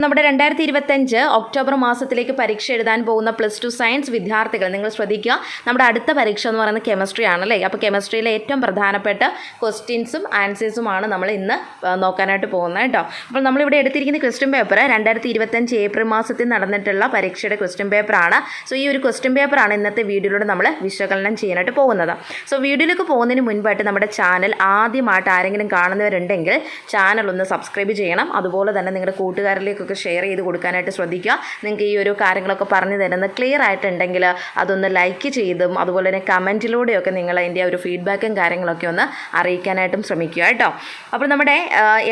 നമ്മുടെ 2025 ഒക്ടോബർ മാസത്തിലേക്ക് പരീക്ഷ എഴുതാൻ പോകുന്ന +2 സയൻസ് വിദ്യാർത്ഥികൾ നിങ്ങൾ ശ്രദ്ധിക്കുക. നമ്മുടെ അടുത്ത പരീക്ഷ എന്ന് പറയുന്നത് കെമിസ്ട്രി ആണല്ലേ. അപ്പോൾ കെമിസ്ട്രിയിലെ ഏറ്റവും പ്രധാനപ്പെട്ട ക്വസ്റ്റ്യൻസും ആൻസേഴ്സുമാണ് നമ്മൾ ഇന്ന് നോക്കാനായിട്ട് പോകുന്നത് കേട്ടോ. അപ്പോൾ നമ്മളിവിടെ എടുത്തിരിക്കുന്ന ക്വസ്റ്റ്യൻ പേപ്പർ 2025 ഏപ്രിൽ മാസത്തിൽ നടന്നിട്ടുള്ള പരീക്ഷയുടെ ക്വസ്റ്റ്യൻ പേപ്പറാണ്. സോ ഈ ഒരു ക്വസ്റ്റ്യൻ പേപ്പറാണ് ഇന്നത്തെ വീഡിയോയിലൂടെ നമ്മൾ വിശകലനം ചെയ്യാനായിട്ട് പോകുന്നത്. സോ വീഡിയോയിലേക്ക് പോകുന്നതിന് മുൻപായിട്ട് നമ്മുടെ ചാനൽ ആദ്യമായിട്ട് ആരെങ്കിലും കാണുന്നവരുണ്ടെങ്കിൽ ചാനൽ ഒന്ന് സബ്സ്ക്രൈബ് ചെയ്യണം. അതുപോലെ തന്നെ നിങ്ങളുടെ കൂട്ടുകാരിലേക്ക് ഷെയർ ചെയ്ത് കൊടുക്കാനായിട്ട് ശ്രദ്ധിക്കുക. നിങ്ങൾക്ക് ഈ ഒരു കാര്യങ്ങളൊക്കെ പറഞ്ഞു തരുന്നത് ക്ലിയർ ആയിട്ടുണ്ടെങ്കിൽ അതൊന്ന് ലൈക്ക് ചെയ്തും അതുപോലെ തന്നെ കമൻറ്റിലൂടെയൊക്കെ നിങ്ങൾ അതിൻ്റെ ഒരു ഫീഡ്ബാക്കും കാര്യങ്ങളൊക്കെ ഒന്ന് അറിയിക്കാനായിട്ടും ശ്രമിക്കുക കേട്ടോ. അപ്പോൾ നമ്മുടെ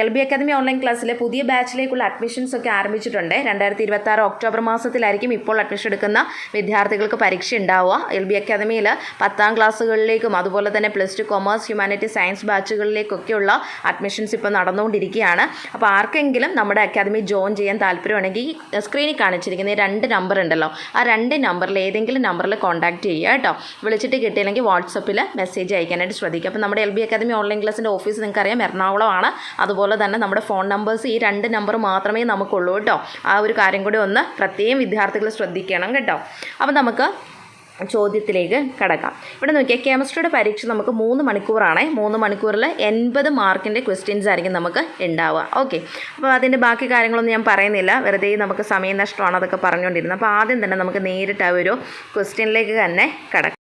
LB അക്കാദമി ഓൺലൈൻ ക്ലാസ്സിലെ പുതിയ ബാച്ചിലേക്കുള്ള അഡ്മിഷൻസ് ഒക്കെ ആരംഭിച്ചിട്ടുണ്ട്. 2026 ഒക്ടോബർ മാസത്തിലായിരിക്കും ഇപ്പോൾ അഡ്മിഷൻ എടുക്കുന്ന വിദ്യാർത്ഥികൾക്ക് പരീക്ഷ ഉണ്ടാവുക. LB അക്കാദമിയിൽ 10ാം ക്ലാസ്സുകളിലേക്കും അതുപോലെ തന്നെ +2 കൊമേഴ്സ് ഹ്യൂമാനിറ്റി സയൻസ് ബാച്ചുകളിലേക്കൊക്കെയുള്ള അഡ്മിഷൻസ് ഇപ്പോൾ നടന്നുകൊണ്ടിരിക്കുകയാണ്. അപ്പോൾ ആർക്കെങ്കിലും നമ്മുടെ അക്കാദമി ജോയിൻ ചെയ്യാൻ താല്പര്യമാണെങ്കിൽ സ്ക്രീനിൽ കാണിച്ചിരിക്കുന്ന ഈ 2 നമ്പർ ഉണ്ടല്ലോ, ആ 2 നമ്പറിൽ ഏതെങ്കിലും നമ്പറിൽ കോൺടാക്ട് ചെയ്യുക കേട്ടോ. വിളിച്ചിട്ട് കിട്ടിയില്ലെങ്കിൽ വാട്സപ്പിൽ മെസ്സേജ് അയക്കാനായിട്ട് ശ്രദ്ധിക്കുക. അപ്പോൾ നമ്മുടെ LB അക്കാദമി ഓൺലൈൻ ക്ലാസ്സിൻ്റെ ഓഫീസ് നിങ്ങൾക്കറിയാം എറണാകുളമാണ്. അതുപോലെ തന്നെ നമ്മുടെ ഫോൺ നമ്പേഴ്സ് ഈ 2 നമ്പർ മാത്രമേ നമുക്കുള്ളൂ കേട്ടോ. ആ ഒരു കാര്യം കൂടി ഒന്ന് പ്രത്യേകം വിദ്യാർത്ഥികൾ ശ്രദ്ധിക്കണം കേട്ടോ. അപ്പോൾ നമുക്ക് ചോദ്യത്തിലേക്ക് കടക്കാം. ഇവിടെ നോക്കിയാൽ കെമിസ്ട്രിയുടെ പരീക്ഷ നമുക്ക് 3 മണിക്കൂറാണ്. 3 മണിക്കൂറിൽ 80 മാർക്കിൻ്റെ ക്വസ്റ്റ്യൻസ് ആയിരിക്കും നമുക്ക് ഉണ്ടാവുക. ഓക്കെ, അപ്പോൾ അതിൻ്റെ ബാക്കി കാര്യങ്ങളൊന്നും ഞാൻ പറയുന്നില്ല, വെറുതെ നമുക്ക് സമയം നഷ്ടമാണ് അതൊക്കെ പറഞ്ഞുകൊണ്ടിരുന്നത്. അപ്പോൾ ആദ്യം തന്നെ നമുക്ക് നേരിട്ട് ആ ഒരു ക്വസ്റ്റ്യനിലേക്ക് തന്നെ കടക്കാം.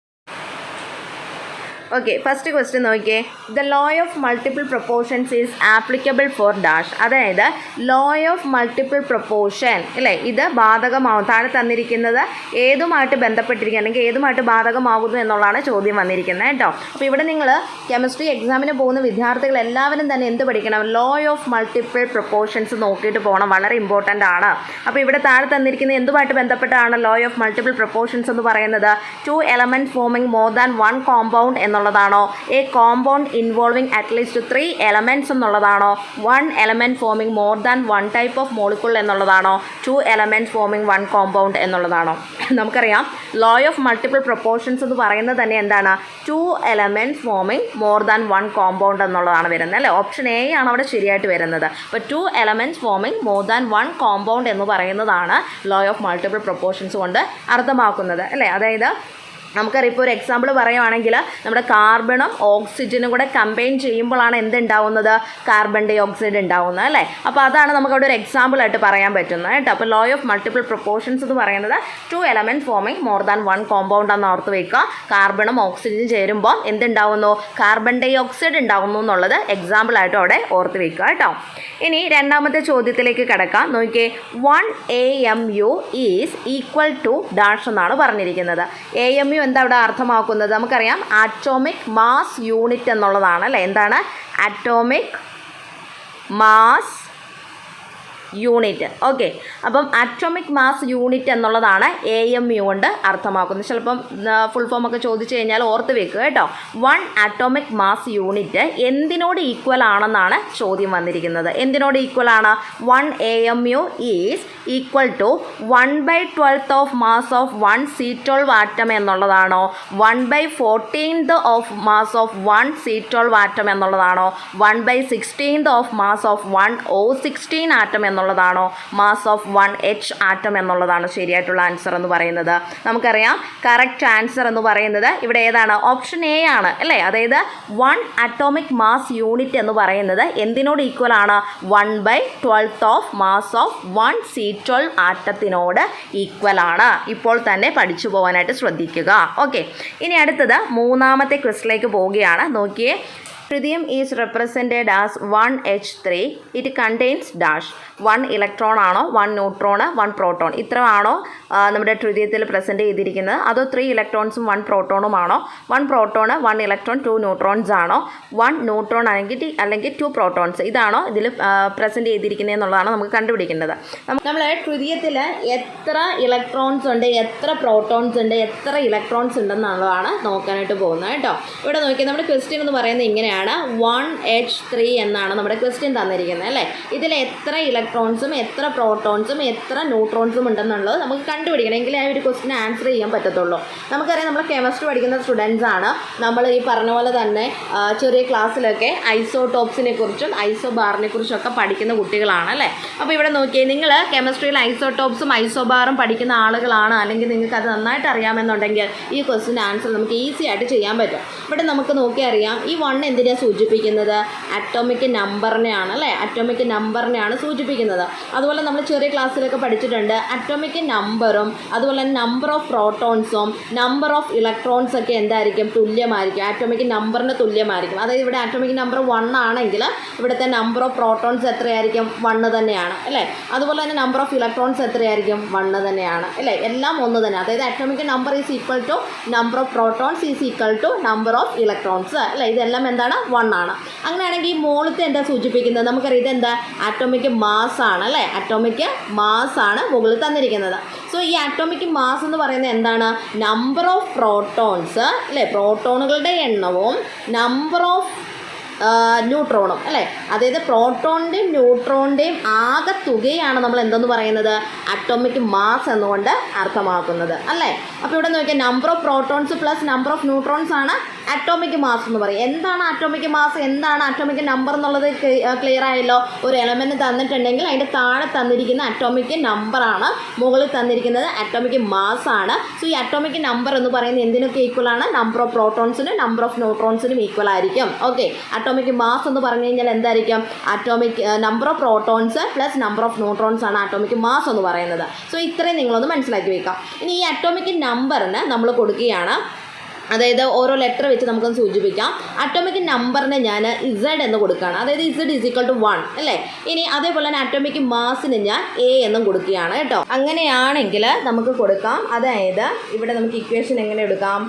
ഓക്കെ, ഫസ്റ്റ് ക്വസ്റ്റ്യൻ നോക്കിയേ. The law of multiple proportions is applicable for dash. അതായത് ലോ ഓഫ് മൾട്ടിപ്പിൾ പ്രൊപ്പോർഷൻ അല്ലേ, ഇത് ബാധകമാവും. താഴെ തന്നിരിക്കുന്നത് ഏതുമായിട്ട് ബന്ധപ്പെട്ടിരിക്കുക അല്ലെങ്കിൽ ഏതുമായിട്ട് ബാധകമാകുന്നു എന്നുള്ളതാണ് ചോദ്യം വന്നിരിക്കുന്നത് കേട്ടോ. അപ്പോൾ ഇവിടെ നിങ്ങൾ കെമിസ്ട്രി എക്സാമിന് പോകുന്ന വിദ്യാർത്ഥികൾ എല്ലാവരും തന്നെ എന്ത് പഠിക്കണം? ലോ ഓഫ് മൾട്ടിപ്പിൾ പ്രൊപ്പോർഷൻസ് നോക്കിയിട്ട് പോകണം, വളരെ ഇമ്പോർട്ടൻ്റ് ആണ്. അപ്പോൾ ഇവിടെ താഴെ തന്നിരിക്കുന്നത് എന്തുമായിട്ട് ബന്ധപ്പെട്ടാണ് ലോ ഓഫ് മൾട്ടിപ്പിൾ പ്രൊപ്പോർഷൻസ് എന്ന് പറയുന്നത്? 2 elements forming more than 1 compound എന്നുള്ളതാണോ? A compound involving at least 3 elements എന്നുള്ളതാണോ? 1 element forming more than 1 type of molecule എന്നുള്ളതാണോ? 2 elements ഫോമിംഗ് 1 കോമ്പൗണ്ട് എന്നുള്ളതാണോ? നമുക്കറിയാം ലോ ഓഫ് മൾട്ടിപ്പിൾ പ്രൊപ്പോർഷൻസ് എന്ന് പറയുന്നത് തന്നെ എന്താണ്? 2 elements forming more than 1 compound എന്നുള്ളതാണ് വരുന്നത് അല്ലേ. ഓപ്ഷൻ എ ആണ് അവിടെ ശരിയായിട്ട് വരുന്നത്. അപ്പോൾ 2 elements forming more than 1 compound എന്ന് പറയുന്നതാണ് ലോ ഓഫ് മൾട്ടിപ്പിൾ പ്രൊപ്പോർഷൻസ് കൊണ്ട് അർത്ഥമാക്കുന്നത് അല്ലേ. അതായത് നമുക്കറിയാം, ഇപ്പോൾ ഒരു എക്സാമ്പിൾ പറയുവാണെങ്കിൽ നമ്മുടെ കാർബണും ഓക്സിജനും കൂടെ കമ്പൈൻ ചെയ്യുമ്പോഴാണ് എന്തുണ്ടാവുന്നത്? കാർബൺ ഡൈ ഓക്സൈഡ് ഉണ്ടാവുന്നത് അല്ലേ. അപ്പോൾ അതാണ് നമുക്കവിടെ ഒരു എക്സാമ്പിളായിട്ട് പറയാൻ പറ്റുന്നത് കേട്ടോ. അപ്പോൾ ലോ ഓഫ് മൾട്ടിപ്പിൾ പ്രൊപ്പോർഷൻസ് എന്ന് പറയുന്നത് 2 elements forming more than 1 compound എന്ന് ഓർത്ത് വയ്ക്കുക. കാർബണും ഓക്സിജനും ചേരുമ്പോൾ എന്തുണ്ടാവുന്നു? കാർബൺ ഡൈ ഓക്സൈഡ് ഉണ്ടാവുന്നു എന്നുള്ളത് എക്സാമ്പിളായിട്ട് അവിടെ ഓർത്ത് വയ്ക്കുക കേട്ടോ. ഇനി രണ്ടാമത്തെ ചോദ്യത്തിലേക്ക് കിടക്കാം. നോക്കിയേ, 1 AMU is equal to dash എന്നാണ് പറഞ്ഞിരിക്കുന്നത്. AMU എന്താ അവിടെ അർത്ഥമാക്കുന്നത്? നമുക്കറിയാം ആറ്റോമിക് മാസ് യൂണിറ്റ് എന്നുള്ളതാണ് അല്ലേ. എന്താണ്? Atomic mass unit. ഓക്കെ, അപ്പം ആറ്റോമിക് മാസ് യൂണിറ്റ് എന്നുള്ളതാണ് AMU കൊണ്ട് അർത്ഥമാക്കുന്നത്. ചിലപ്പം ഫുൾ ഫോം ഒക്കെ ചോദിച്ചു കഴിഞ്ഞാൽ ഓർത്ത് വെക്കുക കേട്ടോ. 1 ആറ്റോമിക് മാസ് യൂണിറ്റ് എന്തിനോട് ഈക്വൽ ആണെന്നാണ് ചോദ്യം വന്നിരിക്കുന്നത്. എന്തിനോട് ഈക്വൽ ആണ്? 1 AMU is equal to 1/12 of mass of 1 C12 atom എന്നുള്ളതാണോ? 1/14 of mass of 1 C12 atom എന്നുള്ളതാണോ? 1/16 of mass of 1 O16 atom എന്നുള്ളതാണോ? മാസ് ഓഫ് 1 H ആറ്റം എന്നുള്ളതാണ് ശരിയായിട്ടുള്ള ആൻസർ എന്ന് പറയുന്നത്. നമുക്കറിയാം കറക്റ്റ് ആൻസർ എന്ന് പറയുന്നത് ഇവിടെ ഏതാണ്? ഓപ്ഷൻ എ ആണ് അല്ലേ. അതായത് 1 അറ്റോമിക് മാസ് യൂണിറ്റ് എന്ന് പറയുന്നത് എന്തിനോട് ഈക്വൽ ആണ്? 1/12 ഓഫ് മാസ് ഓഫ് 1 C12 ആറ്റത്തിനോട് ഈക്വൽ ആണ്. ഇപ്പോൾ തന്നെ പഠിച്ചു പോകാനായിട്ട് ശ്രദ്ധിക്കുക. ഓക്കെ, ഇനി അടുത്തത് മൂന്നാമത്തെ ക്വസ്റ്റിലേക്ക് പോവുകയാണ്. നോക്കിയേ, tritium is represented as 1H3. It contains dash. 1 electron ആണോ? 1 ന്യൂട്രോൺ, 1 പ്രോട്ടോൺ, ഇത്ര ആണോ നമ്മുടെ ട്രിതിയത്തിൽ പ്രസൻറ്റ് ചെയ്തിരിക്കുന്നത്? അതോ 3 ഇലക്ട്രോൺസും 1 പ്രോട്ടോണും ആണോ? 1 പ്രോട്ടോൺ, 1 ഇലക്ട്രോൺ, 2 ന്യൂട്രോൺസ് ആണോ? 1 ന്യൂട്രോൺ അല്ലെങ്കിൽ 2 പ്രോട്ടോൺസ്, ഇതാണോ ഇതിൽ പ്രസൻറ്റ് ചെയ്തിരിക്കുന്നത് എന്നുള്ളതാണ് നമുക്ക് കണ്ടുപിടിക്കേണ്ടത്. നമ്മൾ ട്രിതിയത്തിൽ എത്ര ഇലക്ട്രോൺസ് ഉണ്ട്, എത്ര പ്രോട്ടോൺസ് ഉണ്ട്, എത്ര ഇലക്ട്രോൺസ് ഉണ്ടെന്നുള്ളതാണ് നോക്കാനായിട്ട് പോകുന്നത് കേട്ടോ. ഇവിടെ നോക്കിയാൽ നമ്മുടെ ക്വസ്റ്റ്യൻ എന്ന് പറയുന്നത് ഇങ്ങനെയാണ്. നോക്കുകയാണ് 1H3 എന്നാണ് നമ്മുടെ ക്വസ്റ്റ്യൻ തന്നിരിക്കുന്നത് അല്ലേ. ഇതിൽ എത്ര ഇലക്ട്രോൺസും എത്ര പ്രോട്ടോൺസും എത്ര ന്യൂട്രോൺസും ഉണ്ടെന്നുള്ളത് നമുക്ക് കണ്ടുപിടിക്കണം, എങ്കിലേ ആ ഒരു ക്വസ്റ്റിന് ആൻസർ ചെയ്യാൻ പറ്റത്തുള്ളൂ. നമുക്കറിയാം, നമ്മൾ കെമിസ്ട്രി പഠിക്കുന്ന സ്റ്റുഡൻസ് ആണ്. നമ്മൾ ഈ പറഞ്ഞ പോലെ തന്നെ ചെറിയ ക്ലാസ്സിലൊക്കെ ഐസോടോപ്സിനെ കുറിച്ചും ഐസോബാറിനെ കുറിച്ചും ഒക്കെ പഠിക്കുന്ന കുട്ടികളാണ് അല്ലേ. അപ്പോൾ ഇവിടെ നോക്കിയേ, നിങ്ങൾ കെമിസ്ട്രിയിൽ ഐസോടോപ്സും ഐസോബാറും പഠിക്കുന്ന ആളുകളാണ്, അല്ലെങ്കിൽ നിങ്ങൾക്ക് അത് നന്നായിട്ട് അറിയാമെന്നുണ്ടെങ്കിൽ ഈ ക്വസ്റ്റിൻ്റെ ആൻസർ നമുക്ക് ഈസി ആയിട്ട് ചെയ്യാൻ പറ്റും. ഇവിടെ നമുക്ക് നോക്കി അറിയാം, ഈ 1 എന്തിനാണ് സൂചിപ്പിക്കുന്നത്? അറ്റോമിക് നമ്പറിനെയാണ് അല്ലേ, അറ്റോമിക് നമ്പറിനെയാണ് സൂചിപ്പിക്കുന്നത്. അതുപോലെ നമ്മൾ ചെറിയ ക്ലാസ്സിലൊക്കെ പഠിച്ചിട്ടുണ്ട്, അറ്റോമിക് നമ്പറും അതുപോലെ തന്നെ നമ്പർ ഓഫ് പ്രോട്ടോൺസും നമ്പർ ഓഫ് ഇലക്ട്രോൺസ് ഒക്കെ എന്തായിരിക്കും? തുല്യമായിരിക്കും, ആറ്റോമിക് നമ്പറിന് തുല്യമായിരിക്കും. അതായത് ഇവിടെ ആറ്റോമിക് നമ്പർ 1 ആണെങ്കിൽ ഇവിടുത്തെ നമ്പർ ഓഫ് പ്രോട്ടോൺസ് എത്രയായിരിക്കും? 1 തന്നെയാണ് അല്ലേ. അതുപോലെ തന്നെ നമ്പർ ഓഫ് ഇലക്ട്രോൺസ് എത്രയായിരിക്കും? 1 തന്നെയാണ് അല്ലേ. എല്ലാം ഒന്ന് തന്നെ. അതായത് atomic number is equal to number of protons is equal to number of electrons അല്ലേ. ഇതെല്ലാം എന്താണ്? 1 ആണ്. അങ്ങനെയാണെങ്കിൽ ഈ മോളത്തെ എന്താ സൂചിപ്പിക്കുന്നത്? നമുക്കറിയാം ഇതെന്താ? ആറ്റോമിക് മാസ് ആണ് അല്ലേ. ആറ്റോമിക് മാസ് ആണ് മുകളിൽ തന്നിരിക്കുന്നത്. സോ ഈ ആറ്റോമിക് മാസ് എന്ന് പറയുന്നത് എന്താണ്? നമ്പർ ഓഫ് പ്രോട്ടോൺസ് അല്ലേ, പ്രോട്ടോണുകളുടെ എണ്ണവും നമ്പർ ഓഫ് ന്യൂട്രോണും അല്ലേ. അതായത് പ്രോട്ടോണിൻ്റെയും ന്യൂട്രോണിൻ്റെയും ആകെ തുകയാണ് നമ്മൾ എന്തെന്ന് പറയുന്നത്? അറ്റോമിക് മാസ് എന്നുകൊണ്ട് അർത്ഥമാക്കുന്നത് അല്ലേ. അപ്പോൾ ഇവിടെ നോക്കിയാൽ number of protons plus number of neutrons ആണ് അറ്റോമിക് മാസ് എന്ന് പറയും. എന്താണ് അറ്റോമിക് മാസ്, എന്താണ് അറ്റോമിക് നമ്പർ എന്നുള്ളത് ക്ലിയർ ആയല്ലോ. ഒരു എലമെൻറ്റ് തന്നിട്ടുണ്ടെങ്കിൽ അതിൻ്റെ താഴെ തന്നിരിക്കുന്ന അറ്റോമിക് നമ്പറാണ്, മുകളിൽ തന്നിരിക്കുന്നത് അറ്റോമിക് മാസ് ആണ്. സോ ഈ അറ്റോമിക് നമ്പർ എന്ന് പറയുന്നത് എന്തിനൊക്കെ ഈക്വൽ ആണ്? നമ്പർ ഓഫ് പ്രോട്ടോൺസിനും നമ്പർ ഓഫ് ന്യൂട്രോൺസിനും ഈക്വൽ ആയിരിക്കും. ഓക്കെ, അറ്റോമിക് മാസ് എന്ന് പറഞ്ഞു കഴിഞ്ഞാൽ എന്തായിരിക്കും? Atomic number of protons plus number of neutrons ആണ് അറ്റോമിക് മാസ് എന്ന് പറയുന്നത്. സോ ഇത്രയും നിങ്ങളൊന്ന് മനസ്സിലാക്കി വെക്കാം. ഇനി ഈ അറ്റോമിക് നമ്പറിന് നമ്മൾ കൊടുക്കുകയാണ്, അതായത് ഓരോ ലെറ്റർ വെച്ച് നമുക്കൊന്ന് സൂചിപ്പിക്കാം. അറ്റോമിക് നമ്പറിനെ ഞാൻ Z എന്ന് കൊടുക്കുകയാണ്, അതായത് Z ഈസ് ഈക്വൽ ടു 1 അല്ലേ. ഇനി അതേപോലെ തന്നെ അറ്റോമിക് മാസിന് ഞാൻ A എന്നും കൊടുക്കുകയാണ് കേട്ടോ. അങ്ങനെയാണെങ്കിൽ നമുക്ക് കൊടുക്കാം, അതായത് ഇവിടെ നമുക്ക് ഇക്വേഷൻ എങ്ങനെ എടുക്കാം?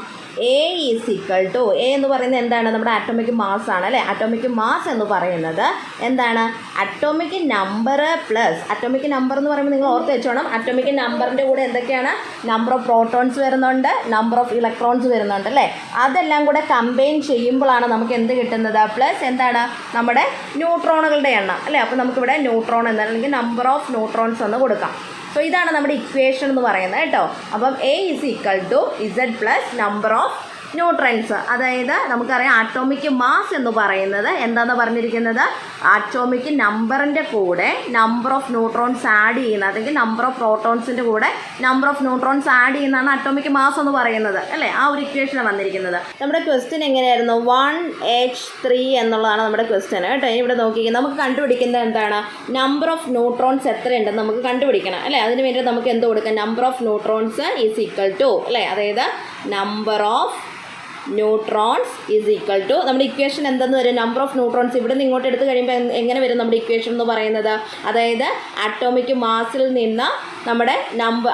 A is equal to, A എന്ന് പറയുന്നത് എന്താണ്? നമ്മുടെ അറ്റോമിക് മാസ് ആണ് അല്ലേ. അറ്റോമിക് മാസ് എന്ന് പറയുന്നത് എന്താണ്? Atomic number plus, atomic number എന്ന് പറയുമ്പോൾ നിങ്ങൾ ഓർത്ത് വെച്ചോണം, അറ്റോമിക് നമ്പറിൻ്റെ കൂടെ എന്തൊക്കെയാണ്? നമ്പർ ഓഫ് പ്രോട്ടോൺസ് വരുന്നുണ്ട്, നമ്പർ ഓഫ് ഇലക്ട്രോൺസ് വരുന്നുണ്ട് അല്ലേ. അതെല്ലാം കൂടെ കമ്പൈൻ ചെയ്യുമ്പോഴാണ് നമുക്ക് എന്ത് കിട്ടുന്നത്? പ്ലസ് എന്താണ്? നമ്മുടെ ന്യൂട്രോണുകളുടെ എണ്ണം അല്ലേ. അപ്പോൾ നമുക്കിവിടെ ന്യൂട്രോൺ എന്ന്, അല്ലെങ്കിൽ നമ്പർ ഓഫ് ന്യൂട്രോൺസ് എന്ന് കൊടുക്കാം. സോ ഇതാണ് നമ്മുടെ ഇക്വേഷൻ എന്ന് പറയുന്നത് കേട്ടോ. അപ്പം A is equal to Z plus number of neutrons. അതായത് നമുക്കറിയാം ആറ്റോമിക് മാസ് എന്ന് പറയുന്നത് എന്താണെന്ന് പറഞ്ഞിരിക്കുന്നത്? ആറ്റോമിക് നമ്പറിൻ്റെ കൂടെ നമ്പർ ഓഫ് ന്യൂട്രോൺസ് ആഡ് ചെയ്യുന്ന, അല്ലെങ്കിൽ നമ്പർ ഓഫ് പ്രോട്ടോൺസിൻ്റെ കൂടെ നമ്പർ ഓഫ് ന്യൂട്രോൺസ് ആഡ് ചെയ്യുന്നതാണ് അറ്റോമിക് മാസ് എന്ന് പറയുന്നത് അല്ലേ. ആ ഒരു ഇക്വേഷനാണ് വന്നിരിക്കുന്നത്. നമ്മുടെ ക്വസ്റ്റ്യൻ എങ്ങനെയായിരുന്നു? 1H3 എന്നുള്ളതാണ് നമ്മുടെ ക്വസ്റ്റ്യൻ കേട്ടോ. ഇവിടെ നോക്കിക്കുക, നമുക്ക് കണ്ടുപിടിക്കുന്നത് എന്താണ്? നമ്പർ ഓഫ് ന്യൂട്രോൺസ് എത്രയുണ്ടെന്ന് നമുക്ക് കണ്ടുപിടിക്കണം അല്ലേ. അതിന് വേണ്ടി നമുക്ക് എന്ത് കൊടുക്കാം? Number of neutrons is equal to അല്ലേ, അതായത് number of neutrons is equal to, നമ്മുടെ ഇക്വേഷൻ എന്തെന്ന് വരും? നമ്പർ ഓഫ് ന്യൂട്രോൺസ് ഇവിടെ നിന്ന് ഇങ്ങോട്ട് എടുത്ത് കഴിയുമ്പോൾ എങ്ങനെ വരും നമ്മുടെ ഇക്വേഷൻ എന്ന് പറയുന്നത്? അതായത് ആറ്റോമിക് മാസിൽ നിന്ന് നമ്മുടെ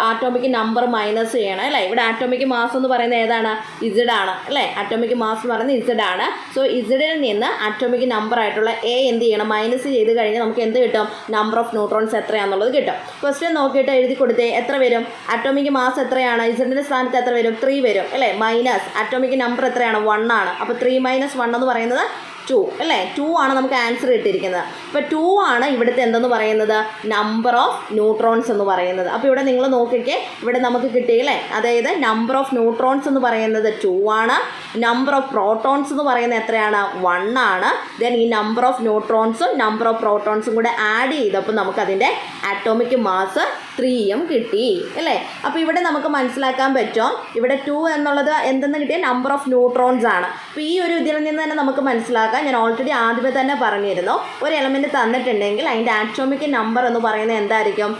ആറ്റോമിക് നമ്പർ മൈനസ് ചെയ്യണം അല്ലേ. ഇവിടെ ആറ്റോമിക് മാസ് എന്ന് പറയുന്നത് ഏതാണ്? Z ആണ് അല്ലേ. ആറ്റോമിക് മാസ് എന്ന് പറയുന്നത് Z ആണ്. സോ Zൽ നിന്ന് ആറ്റോമിക് നമ്പർ ആയിട്ടുള്ള A എന്ത് ചെയ്യണം? മൈനസ് ചെയ്ത് കഴിഞ്ഞാൽ നമുക്ക് എന്ത് കിട്ടും? നമ്പർ ഓഫ് ന്യൂട്രോൺസ് എത്രയാണെന്നുള്ളത് കിട്ടും. ക്വസ്റ്റ്യൻ നോക്കിയിട്ട് എഴുതി കൊടുത്തേ, എത്ര വരും? ആറ്റോമിക് മാസ് എത്രയാണ്? Zൻ്റെ സ്ഥാനത്ത് എത്ര വരും? 3 വരും അല്ലേ. മൈനസ് ആറ്റോമിക് നമ്പർ എത്രയാണ്? 1 ആണ്. അപ്പോൾ 3 - 1 എന്ന് പറയുന്നത് 2 അല്ലേ. 2 ആണ് നമുക്ക് ആൻസർ കിട്ടിയിരിക്കുന്നത്. അപ്പോൾ 2 ആണ് ഇവിടുത്തെ എന്തെന്ന് പറയുന്നത്? നമ്പർ ഓഫ് ന്യൂട്രോൺസ് എന്ന് പറയുന്നത്. അപ്പോൾ ഇവിടെ നിങ്ങൾ നോക്കിക്കേ, ഇവിടെ നമുക്ക് കിട്ടിയില്ലേ. അതായത് നമ്പർ ഓഫ് ന്യൂട്രോൺസ് എന്ന് പറയുന്നത് 2 ആണ്. നമ്പർ ഓഫ് പ്രോട്ടോൺസ് എന്ന് പറയുന്നത് എത്രയാണ്? 1 ആണ്. ദെൻ ഈ നമ്പർ ഓഫ് ന്യൂട്രോൺസും നമ്പർ ഓഫ് പ്രോട്ടോൺസും കൂടെ ആഡ് ചെയ്തപ്പോൾ നമുക്കതിൻ്റെ ആറ്റോമിക് മാസ് 3 കിട്ടി അല്ലേ. അപ്പോൾ ഇവിടെ നമുക്ക് മനസ്സിലാക്കാൻ പറ്റും, ഇവിടെ 2 എന്നുള്ളത് എന്തെന്ന് കിട്ടിയ നമ്പർ ഓഫ് ന്യൂട്രോൺസ് ആണ്. അപ്പോൾ ഈ ഒരു ഇതിൽ നിന്ന് തന്നെ നമുക്ക് മനസ്സിലാക്കാം, ഞാൻ ഓൾറെഡി ആദ്യമേ തന്നെ പറഞ്ഞിരുന്നു, ഒരു എലമെൻറ്റ് തന്നിട്ടുണ്ടെങ്കിൽ അതിൻ്റെ ആറ്റോമിക് നമ്പർ എന്ന് പറയുന്നത് എന്തായിരിക്കും?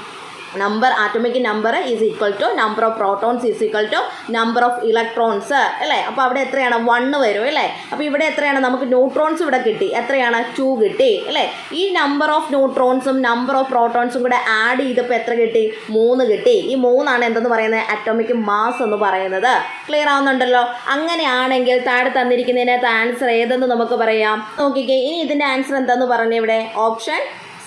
Atomic number is equal to number of protons is equal to number of electrons അല്ലേ. അപ്പോൾ അവിടെ എത്രയാണ്? 1 വരും അല്ലേ. അപ്പോൾ ഇവിടെ എത്രയാണ്? നമുക്ക് ന്യൂട്രോൺസ് ഇവിടെ കിട്ടി, എത്രയാണ്? 2 കിട്ടി അല്ലേ. ഈ നമ്പർ ഓഫ് ന്യൂട്രോൺസും നമ്പർ ഓഫ് പ്രോട്ടോൺസും കൂടെ ആഡ് ചെയ്തപ്പോൾ എത്ര കിട്ടി? 3 കിട്ടി. ഈ 3 ആണ് എന്തെന്ന് പറയുന്നത്? ആറ്റോമിക് മാസ് എന്ന് പറയുന്നത്. ക്ലിയർ ആവുന്നുണ്ടല്ലോ. അങ്ങനെയാണെങ്കിൽ താഴെ തന്നിരിക്കുന്നതിനകത്ത് ആൻസർ ഏതെന്ന് നമുക്ക് പറയാം. നോക്കിക്കേ, ഇനി ഇതിൻ്റെ ആൻസർ എന്താണെന്ന് പറഞ്ഞു ഇവിടെ? ഓപ്ഷൻ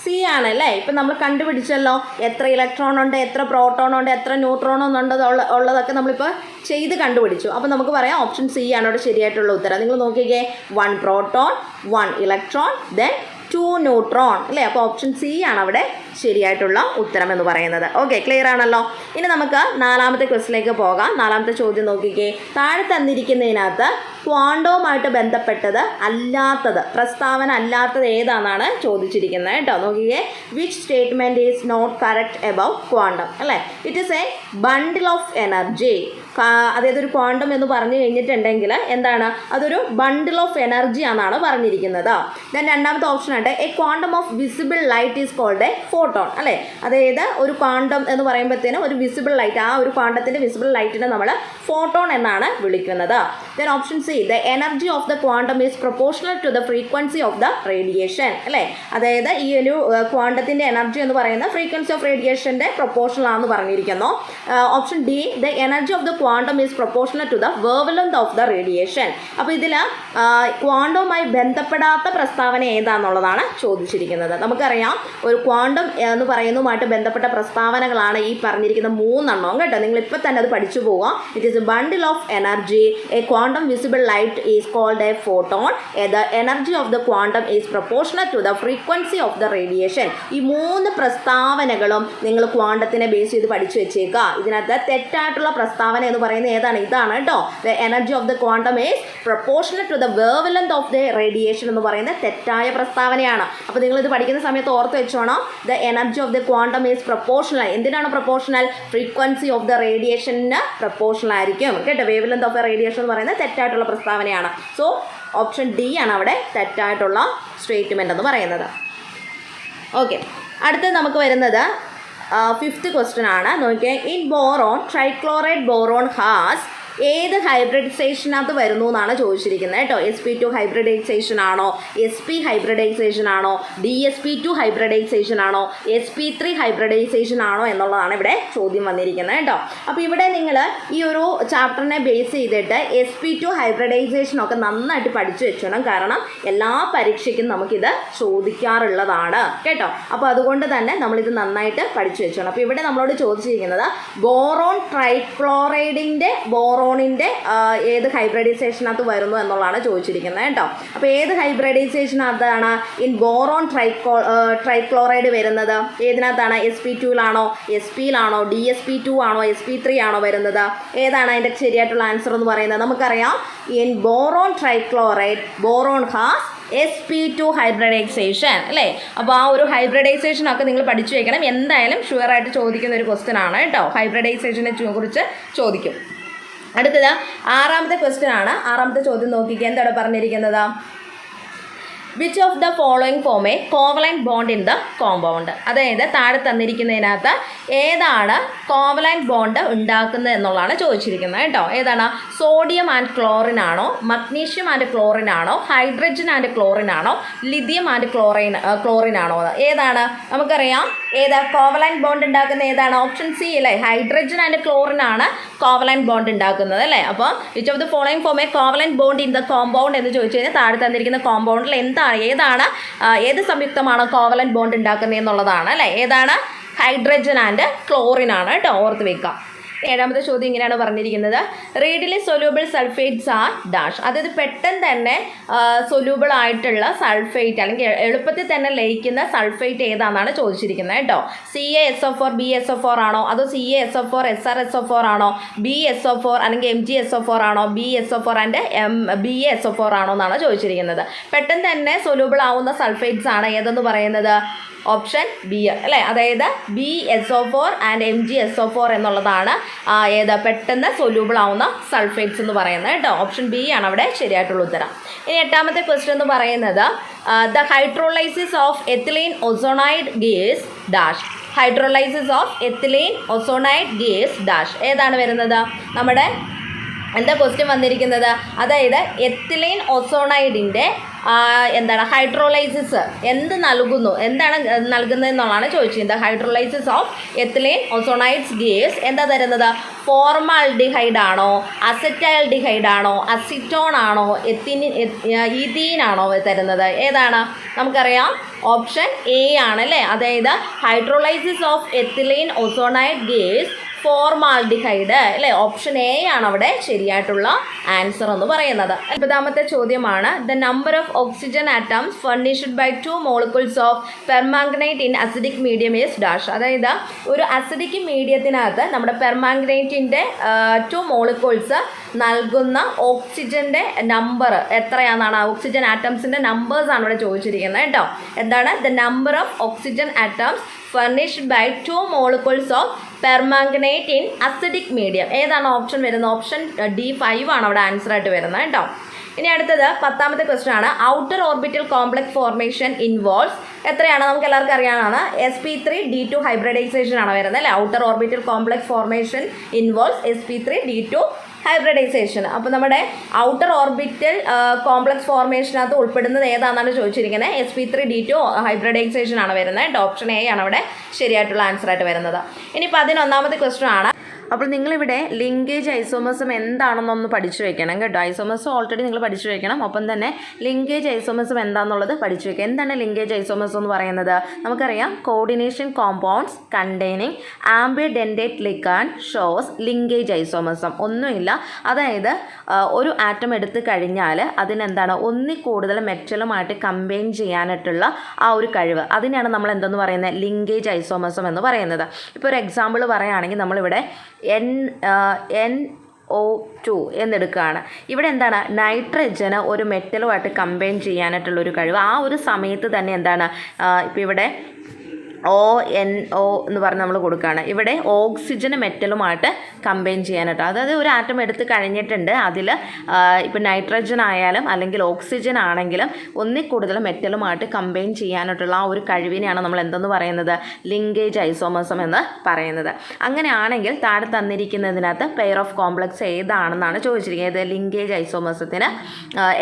സി ആണല്ലേ. ഇപ്പം നമ്മൾ കണ്ടുപിടിച്ചല്ലോ എത്ര ഇലക്ട്രോൺ ഉണ്ട്, എത്ര പ്രോട്ടോൺ ഉണ്ട്, എത്ര ന്യൂട്രോൺ ഉണ്ട് ഉള്ളതൊക്കെ നമ്മളിപ്പോൾ ചെയ്ത് കണ്ടുപിടിച്ചു. അപ്പോൾ നമുക്ക് പറയാം ഓപ്ഷൻ സി ആണ് അവിടെ ശരിയായിട്ടുള്ള ഉത്തരം. നിങ്ങൾ നോക്കിക്കേ, 1 പ്രോട്ടോൺ 1 ഇലക്ട്രോൺ ദെൻ 2 ന്യൂട്രോൺ അല്ലേ. അപ്പോൾ ഓപ്ഷൻ സി ആണ് അവിടെ ശരിയായിട്ടുള്ള ഉത്തരം എന്ന് പറയുന്നത്. ഓക്കെ, ക്ലിയർ ആണല്ലോ. ഇനി നമുക്ക് 4ാമത്തെ ക്വസ്റ്റിലേക്ക് പോകാം. 4ാമത്തെ ചോദ്യം നോക്കിക്കേ, താഴെ തന്നിരിക്കുന്നതിനകത്ത് ക്വാണ്ടവുമായിട്ട് ബന്ധപ്പെട്ടത് അല്ലാത്തത്, പ്രസ്താവന അല്ലാത്തത് ഏതാണെന്നാണ് ചോദിച്ചിരിക്കുന്നത് കേട്ടോ. നോക്കിക്കേ, which statement is not correct about quantum അല്ലേ. It is a bundle of energy. അതായത് ഒരു ക്വാണ്ടം എന്ന് പറഞ്ഞു കഴിഞ്ഞിട്ടുണ്ടെങ്കിൽ എന്താണ്, അതൊരു ബണ്ടിൽ ഓഫ് എനർജി ആണെന്നാണ് പറഞ്ഞിരിക്കുന്നത്. ദെൻ 2ാമത്തെ ഓപ്ഷൻ ആയിട്ട് a quantum of visible light is called a photon അല്ലേ. അതായത് ഒരു ക്വാണ്ടം എന്ന് പറയുമ്പോഴത്തേനും ഒരു വിസിബിൾ ലൈറ്റ്, ആ ഒരു ക്വാണ്ടത്തിൻ്റെ വിസിബിൾ ലൈറ്റിനെ നമ്മൾ ഫോട്ടോൺ എന്നാണ് വിളിക്കുന്നത്. Then option C the energy of the quantum is proportional to the frequency of the radiation അല്ലേ. അതായത് ഈ ഒരു ക്വാണ്ടത്തിൻ്റെ എനർജി എന്ന് പറയുന്ന ഫ്രീക്വൻസി ഓഫ് റേഡിയേഷൻ്റെ പ്രൊപ്പോർഷണൽ ആണെന്ന് പറഞ്ഞിരിക്കുന്നു. Option D the energy of the quantum is proportional to the wavelength of the radiation. അപ്പോൾ ഇതിൽ ക്വാണ്ടവുമായി ബന്ധപ്പെടാത്ത പ്രസ്താവന ഏതാണെന്നുള്ളതാണ് ചോദിച്ചിരിക്കുന്നത്. നമുക്കറിയാം ഒരു ക്വാണ്ടം എന്ന് പറയുന്നതുമായിട്ട് ബന്ധപ്പെട്ട പ്രസ്താവനകളാണ് ഈ പറഞ്ഞിരിക്കുന്ന 3 കേട്ടോ. നിങ്ങളിപ്പോൾ തന്നെ അത് പഠിച്ചു പോവുക. It is a bundle of energy, a quantum visible light is called a photon, the energy of the quantum is proportional to the frequency of the radiation. ഈ 3 പ്രസ്താവനകളും നിങ്ങൾ ക്വാണ്ടത്തിനെ ബേസ് ചെയ്ത് പഠിച്ചു വെച്ചേക്കുക. ഇതിനകത്ത് തെറ്റായിട്ടുള്ള പ്രസ്താവന എന്ന് പറയുന്നത് ഏതാണ്? ഇതാണ് കേട്ടോ. The energy of the quantum is proportional to the wavelength of the radiation എന്ന് പറയുന്നത് തെറ്റായ പ്രസ്താവനയാണ്. അപ്പോൾ നിങ്ങളിത് പഠിക്കുന്ന സമയത്ത് ഓർത്ത് വെച്ചോണം, the energy of the quantum is proportional. എന്തിനാണ് പ്രൊപ്പോർഷണൽ? ഫ്രീക്വൻസി ഓഫ് ദ റേഡിയേഷന് പ്രൊപ്പോർഷണൽ ആയിരിക്കും കേട്ടോ. വേവ്ലെങ്ത് ഓഫ് ദ റേഡിയേഷൻ എന്ന് പറയുന്നത് തെറ്റായിട്ടുള്ള പ്രസ്താവനയാണ്. സോ ഓപ്ഷൻ ഡി ആണ് അവിടെ തെറ്റായിട്ടുള്ള സ്റ്റേറ്റ്മെൻ്റ് എന്ന് പറയുന്നത്. ഓക്കെ, അടുത്തത് നമുക്ക് വരുന്നത് 5th ക്വസ്റ്റ്യൻ ആണ്. നോക്കിയേ, in boron trichloride boron has ഏത് ഹൈബ്രിഡൈസേഷനകത്ത് വരുന്നു എന്നാണ് ചോദിച്ചിരിക്കുന്നത് കേട്ടോ. sp2 ഹൈബ്രിഡൈസേഷൻ ആണോ, sp ഹൈബ്രിഡൈസേഷൻ ആണോ, dsp2 ഹൈബ്രിഡൈസേഷൻ ആണോ, sp3 ഹൈബ്രിഡൈസേഷൻ ആണോ എന്നുള്ളതാണ് ഇവിടെ ചോദ്യം വന്നിരിക്കുന്നത് കേട്ടോ. അപ്പോൾ ഇവിടെ നിങ്ങൾ ഈ ഒരു ചാപ്റ്ററിനെ ബേസ് ചെയ്തിട്ട് sp2 ഹൈബ്രിഡൈസേഷനൊക്കെ നന്നായിട്ട് പഠിച്ചു വെച്ചോണം. കാരണം എല്ലാ പരീക്ഷയ്ക്കും നമുക്കിത് ചോദിക്കാറുള്ളതാണ് കേട്ടോ. അപ്പോൾ അതുകൊണ്ട് തന്നെ നമ്മളിത് നന്നായിട്ട് പഠിച്ചു വെച്ചോണം. അപ്പോൾ ഇവിടെ നമ്മളോട് ചോദിച്ചിരിക്കുന്നത് ബോറോൺ ട്രൈക്ലോറൈഡിൻ്റെ ഏത് ഹൈബ്രിഡൈസേഷനകത്ത് വരുന്നു എന്നുള്ളതാണ് ചോദിച്ചിരിക്കുന്നത് കേട്ടോ. അപ്പോൾ ഏത് ഹൈബ്രിഡൈസേഷനകത്താണ് ഇൻ ബോറോൺ ട്രൈക്ലോറൈഡ് വരുന്നത്? ഏതിനകത്താണ്? sp2ലാണോ, sp-ലാണോ, dsp2 ആണോ, sp3 ആണോ വരുന്നത്? ഏതാണ് അതിൻ്റെ ശരിയായിട്ടുള്ള ആൻസർ എന്ന് പറയുന്നത്? നമുക്കറിയാം, in boron trichloride boron has sp2 hybridization അല്ലേ. അപ്പോൾ ആ ഒരു ഹൈബ്രിഡൈസേഷനൊക്കെ നിങ്ങൾ പഠിച്ചു വയ്ക്കണം. എന്തായാലും ഷുവറായിട്ട് ചോദിക്കുന്ന ഒരു ക്വസ്റ്റ്യൻ ആണ് കേട്ടോ. ഹൈബ്രിഡൈസേഷനെ കുറിച്ച് ചോദിക്കും. അടുത്തത് 6ാമത്തെ ക്വസ്റ്റ്യൻ ആണ്. 6ാമത്തെ ചോദ്യം നോക്കിക്കുക, എന്താണ് പറഞ്ഞിരിക്കുന്നത്? Which of the following form A covalent bond in the compound. അതായത് താഴെ തന്നിരിക്കുന്നതിനകത്ത് ഏതാണ് കോവലന്റ് ബോണ്ട് ഉണ്ടാക്കുന്നത് എന്നുള്ളതാണ് ചോദിച്ചിരിക്കുന്നത് കേട്ടോ. ഏതാണ്? സോഡിയം ആൻഡ് ക്ലോറിൻ ആണോ, മഗ്നീഷ്യം ആൻഡ് ക്ലോറിൻ ആണോ, ഹൈഡ്രജൻ ആൻഡ് ക്ലോറിൻ ആണോ, ലിഥിയം ആൻഡ് ക്ലോറിൻ ആണോ? ഏതാണ്? നമുക്കറിയാം ഏതാ കോവലന്റ് ബോണ്ട് ഉണ്ടാക്കുന്ന ഏതാണ്? ഓപ്ഷൻ സി അല്ലേ, ഹൈഡ്രജൻ ആൻഡ് ക്ലോറിൻ ആണ് കോവലന്റ് ബോണ്ട് ഉണ്ടാക്കുന്നത് അല്ലേ. അപ്പോൾ which of the following form A covalent bond in the compound എന്ന് ചോദിച്ചു കഴിഞ്ഞാൽ താഴെ തന്നിരിക്കുന്ന കോമ്പൗണ്ടിൽ ഏത് സംയുക്തമാണ് കോവലന്റ് ബോണ്ട് ഉണ്ടാക്കുന്നത് എന്നുള്ളതാണ് അല്ലേ. ഏതാണ്? ഹൈഡ്രജൻ ആൻഡ് ക്ലോറിൻ ആണ് കേട്ടോ, ഓർത്ത് വെക്കാം. 7ാമത്തെ ചോദ്യം ഇങ്ങനെയാണ് പറഞ്ഞിരിക്കുന്നത്, റീഡിലി സൊല്യൂബിൾ സൾഫേറ്റ്സ് ആർ ഡാഷ്. അതായത് പെട്ടെന്ന് തന്നെ സൊല്യൂബിൾ ആയിട്ടുള്ള സൾഫേറ്റ് അല്ലെങ്കിൽ എളുപ്പത്തിൽ തന്നെ ലയിക്കുന്ന സൾഫേറ്റ് ഏതാണെന്നാണ് ചോദിച്ചിരിക്കുന്നത് കേട്ടോ. CaSO4 BSO4 ആണോ, അതോ CaSO4 SrSO4 ആണോ, BSO4 അല്ലെങ്കിൽ MgSO4 ആണോ, BSO4 ആൻഡ് BaSO4 ആണോ എന്നാണ് ചോദിച്ചിരിക്കുന്നത്. പെട്ടെന്ന് തന്നെ സൊല്യൂബിൾ ആവുന്ന സൾഫേറ്റ്സ് ആണ് ഏതെന്ന് പറയുന്നത്? ഓപ്ഷൻ ബി അല്ലേ. അതായത് BSO4 ആൻഡ് MgSO4 എന്നുള്ളതാണ് പെട്ടെന്ന് സൊല്യൂബിൾ ആവുന്ന സൾഫേറ്റ്സ് എന്ന് പറയുന്നത് കേട്ടോ. ഓപ്ഷൻ ബി ആണ് അവിടെ ശരിയായിട്ടുള്ള ഉത്തരം. ഇനി 8ാമത്തെ ക്വസ്റ്റ്യൻ എന്ന് പറയുന്നത്, the hydrolysis of ethylene ozonide gas dash. Hydrolysis of ethylene ozonide gas dash ഏതാണ് വരുന്നത്? നമ്മുടെ എന്താ ക്വസ്റ്റ്യൻ വന്നിരിക്കുന്നത്, അതായത് എത്തിലീൻ ഒസോണൈഡിൻ്റെ ഹൈഡ്രോളൈസിസ് എന്താണ് നൽകുന്നത് എന്നുള്ളതാണ് ചോദിച്ചിരുന്നത്. ഹൈഡ്രോളൈസിസ് ഓഫ് എത്തിലീൻ ഒസോണൈഡ്സ് ഗീവ്സ് എന്താ തരുന്നത്, ഫോർമാൽഡിഹൈഡ് ആണോ, അസറ്റൈൽഡിഹൈഡ് ആണോ, അസിറ്റോൺ ആണോ, ഈഥീൻ ആണോ തരുന്നത്, ഏതാണ് നമുക്കറിയാം ഓപ്ഷൻ എ ആണല്ലേ. അതായത് hydrolysis of ethylene ozonide gives formaldehyde അല്ലേ, ഓപ്ഷൻ എ ആണ് അവിടെ ശരിയായിട്ടുള്ള ആൻസർ എന്ന് പറയുന്നത്. 30ാമത്തെ ചോദ്യമാണ്, the number of oxygen atoms furnished by 2 molecules of permanganate in acidic medium is dash. അതായത് ഒരു അസിഡിക് മീഡിയത്തിനകത്ത് നമ്മുടെ പെർമാംഗനേറ്റിൻ്റെ 2 മോളിക്യൂൾസ് നൽകുന്ന ഓക്സിജൻ്റെ നമ്പർ എത്രയാണെന്നാണ്, ഓക്സിജൻ ആറ്റംസിൻ്റെ നമ്പേഴ്സാണ് ഇവിടെ ചോദിച്ചിരിക്കുന്നത് കേട്ടോ. എന്താണ് the number of oxygen atoms furnished by 2 molecules of permanganate in acidic medium. ഏതാണ് ഓപ്ഷൻ വരുന്നത്, ഓപ്ഷൻ D5 ആണ് അവിടെ ആൻസർ ആയിട്ട് വരുന്നത് കേട്ടോ. ഇനി അടുത്തത് 10ാമത്തെ ക്വസ്റ്റ്യൻ ആണ്, outer orbital complex formation involves എത്രയാണ്, നമുക്ക് എല്ലാവർക്കും അറിയാവുന്നതാണ് sp3d2 ഹൈബ്രിഡൈസേഷൻ ആണ് വരുന്നത് അല്ലേ. Outer orbital complex formation involves sp3d2 hybridization. അപ്പോൾ നമ്മുടെ ഔട്ടർ ഓർബിറ്റൽ കോംപ്ലക്സ് ഫോർമേഷനകത്ത് ഉൾപ്പെടുന്നത് ഏതാണെന്നാണ് ചോദിച്ചിരിക്കുന്നത്. sp3d2 ഹൈബ്രിഡൈസേഷൻ ആണ് വരുന്നത്. ഓപ്ഷൻ എ ആണ് അവിടെ ശരിയായിട്ടുള്ള ആൻസർ ആയിട്ട് വരുന്നത്. ഇനി 11ാമത്തെ ക്വസ്റ്റ്യൻ ആണ്, അപ്പോൾ നിങ്ങളിവിടെ ലിങ്കേജ് ഐസോമസം എന്താണെന്നൊന്ന് പഠിച്ചു വെക്കണം കേട്ടോ. ഐസോമസം ഓൾറെഡി നിങ്ങൾ പഠിച്ചു വെക്കണം, ഒപ്പം തന്നെ ലിങ്കേജ് ഐസോമസം എന്താണെന്നുള്ളത് പഠിച്ചു വെക്കുക. എന്താണ് ലിങ്കേജ് ഐസോമസം എന്ന് പറയുന്നത്, നമുക്കറിയാം coordination compounds containing ambidentate ligand shows linkage isomerism. ഒന്നുമില്ല, അതായത് ഒരു ആറ്റം എടുത്തു കഴിഞ്ഞാൽ അതിനെന്താണ് ഒന്നിൽ കൂടുതൽ മെറ്റലുമായിട്ട് കമ്പൈൻ ചെയ്യാനായിട്ടുള്ള ആ ഒരു കഴിവ്, അതിനെയാണ് നമ്മൾ എന്തെന്ന് പറയുന്നത്, ലിങ്കേജ് ഐസോമസം എന്ന് പറയുന്നത്. ഇപ്പോൾ ഒരു എക്സാമ്പിൾ പറയുകയാണെങ്കിൽ നമ്മളിവിടെ NO2 എന്നെടുക്കുകയാണ്. ഇവിടെ എന്താണ് നൈട്രജന് ഒരു മെറ്റലുമായിട്ട് കമ്പൈൻ ചെയ്യാനായിട്ടുള്ളൊരു കഴിവ്. ആ ഒരു സമയത്ത് തന്നെ എന്താണ് ഇപ്പോൾ ഇവിടെ ONO എന്ന് പറഞ്ഞ് നമ്മൾ കൊടുക്കുകയാണ്. ഇവിടെ ഓക്സിജന് മെറ്റലുമായിട്ട് കമ്പൈൻ ചെയ്യാനായിട്ട്, അതായത് ഒരു ആറ്റം എടുത്ത് കഴിഞ്ഞിട്ടുണ്ട്, അതിൽ ഇപ്പോൾ നൈട്രജൻ ആയാലും അല്ലെങ്കിൽ ഓക്സിജൻ ആണെങ്കിലും ഒന്നിൽ കൂടുതൽ മെറ്റലുമായിട്ട് കമ്പൈൻ ചെയ്യാനായിട്ടുള്ള ആ ഒരു കഴിവിനെയാണ് നമ്മൾ എന്തെന്ന് പറയുന്നത്, ലിങ്കേജ് ഐസോമസം എന്ന് പറയുന്നത്. അങ്ങനെയാണെങ്കിൽ താഴെ തന്നിരിക്കുന്നതിനകത്ത് പെയർ ഓഫ് കോംപ്ലക്സ് ഏതാണെന്നാണ് ചോദിച്ചിരിക്കുന്നത്. ലിങ്കേജ് ഐസോമസത്തിന്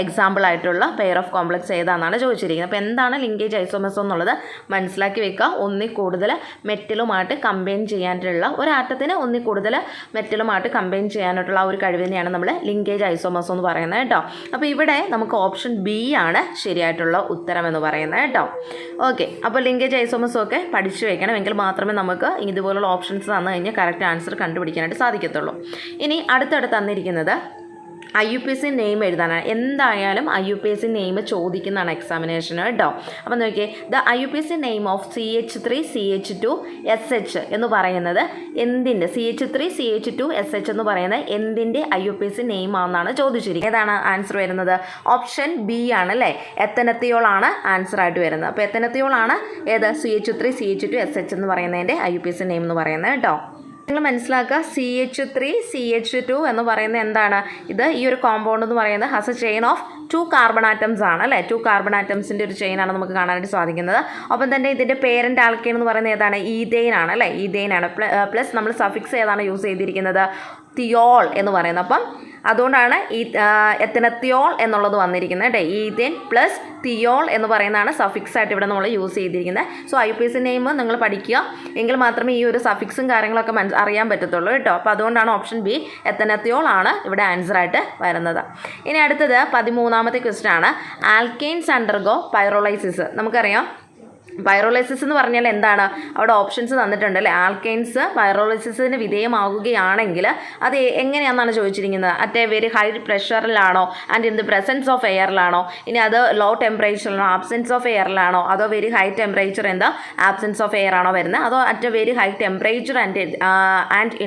എക്സാമ്പിളായിട്ടുള്ള പെയർ ഓഫ് കോംപ്ലക്സ് ഏതാണെന്നാണ് ചോദിച്ചിരിക്കുന്നത്. അപ്പോൾ എന്താണ് ലിങ്കേജ് ഐസോമസം എന്നുള്ളത് മനസ്സിലാക്കി വെക്കുക. ഒന്നിൽ കൂടുതൽ മെറ്റലുമായിട്ട് കമ്പൈൻ ചെയ്യാനായിട്ടുള്ള ഒരു ആറ്റത്തിന് ഒന്നിൽ കൂടുതൽ മെറ്റലുമായിട്ട് കമ്പൈൻ ചെയ്യാനായിട്ടുള്ള ആ ഒരു കഴിവിനെയാണ് നമ്മൾ ലിങ്കേജ് ഐസോമസം എന്ന് പറയുന്നത് കേട്ടോ. അപ്പോൾ ഇവിടെ നമുക്ക് ഓപ്ഷൻ ബി ആണ് ശരിയായിട്ടുള്ള ഉത്തരം എന്ന് പറയുന്നത് കേട്ടോ. ഓക്കെ, അപ്പോൾ ലിങ്കേജ് ഐസോമസം ഒക്കെ പഠിച്ചു വയ്ക്കണം, എങ്കിൽ മാത്രമേ നമുക്ക് ഇതുപോലുള്ള ഓപ്ഷൻസ് തന്നു കഴിഞ്ഞാൽ കറക്റ്റ് ആൻസർ കണ്ടുപിടിക്കാനായിട്ട് സാധിക്കത്തുള്ളൂ. ഇനി അടുത്തടുത്ത് തന്നിരിക്കുന്നത് IUPAC നെയിം എഴുതാനാണ്. എന്തായാലും IUPAC നെയിം ചോദിക്കുന്നതാണ് എക്സാമിനേഷന് കേട്ടോ. അപ്പോൾ നോക്കിയേ, the IUPAC name of CH3CH2SH എന്ന് പറയുന്നത് എന്തിൻ്റെ, CH3CH2SH എന്ന് പറയുന്നത് എന്തിൻ്റെ IUPAC നെയിം ആണെന്നാണ് ചോദിച്ചിരിക്കുന്നത്. ഏതാണ് ആൻസർ വരുന്നത്, ഓപ്ഷൻ ബി ആണ് അല്ലേ, എത്തനത്തിയോൾ ആണ് ആൻസർ ആയിട്ട് വരുന്നത്. അപ്പോൾ എത്തനത്തിയോൾ ആണ് ഏത് CH3CH2SH എന്ന് പറയുന്നതിൻ്റെ IUPAC നെയിം എന്ന് പറയുന്നത് കേട്ടോ. നിങ്ങൾ മനസ്സിലാക്കുക, CH3CH2 എന്ന് പറയുന്നത് എന്താണ്, ഇത് ഈ ഒരു കോമ്പൗണ്ട് എന്ന് പറയുന്നത് has A chain of 2 carbon atoms ആണ് അല്ലേ. 2 കാർബൺ ആറ്റംസിൻ്റെ ഒരു ചെയിനാണ് നമുക്ക് കാണാനായിട്ട് സാധിക്കുന്നത്. ഒപ്പം തന്നെ ഇതിൻ്റെ പേരൻ്റ് ആൽക്കെയിൻ എന്ന് പറയുന്നത് ഏതാണ്, ഈഥെയിൻ ആണ് അല്ലേ, ഈഥെയിൻ ആണ്. പ്ലസ് നമ്മൾ സഫിക്സ് ഏതാണ് യൂസ് ചെയ്തിരിക്കുന്നത്, തിയോൾ എന്ന് പറയുന്നത്. അപ്പം അതുകൊണ്ടാണ് ഈ എത്തനത്തിയോൾ എന്നുള്ളത് വന്നിരിക്കുന്നത് കേട്ടോ. ഈഥെയിൻ പ്ലസ് തിയോൾ എന്ന് പറയുന്നതാണ് സഫിക്സ് ആയിട്ട് ഇവിടെ നമ്മൾ യൂസ് ചെയ്തിരിക്കുന്നത്. സോ IUPAC നെയിം നിങ്ങൾ പഠിക്കുക, എങ്കിൽ മാത്രമേ ഈ ഒരു സഫിക്സും കാര്യങ്ങളൊക്കെ അറിയാൻ പറ്റത്തുള്ളൂ കേട്ടോ. അപ്പോൾ അതുകൊണ്ടാണ് ഓപ്ഷൻ ബി എത്തനത്തിയോൾ ആണ് ഇവിടെ ആൻസർ ആയിട്ട് വരുന്നത്. ഇനി അടുത്തത് 13ാമത്തെ ക്വസ്റ്റ്യൻ ആണ്, ആൽക്കെയിൻസ് അണ്ടർഗോ പൈറോളൈസിസ്. നമുക്കറിയാം പൈറോലൈസിസ് എന്ന് പറഞ്ഞാൽ എന്താണ്, അവിടെ ഓപ്ഷൻസ് തന്നിട്ടുണ്ട് അല്ലേ. ആൽക്കെയിൻസ് പൈറോലൈസിസിന് വിധേയമാകുകയാണെങ്കിൽ അത് എങ്ങനെയാണെന്നാണ് ചോദിച്ചിരിക്കുന്നത്, അറ്റ് എ വെരി ഹൈ പ്രഷറിലാണോ and in the presence of എയറിലാണോ, ഇനി അത് ലോ ടെമ്പറേച്ചറിലാണോ ആബ്സെൻസ് ഓഫ് എയറിലാണോ, അതോ very high temperature in the absence of air ആണോ വരുന്നത്, അതോ at a very high temperature and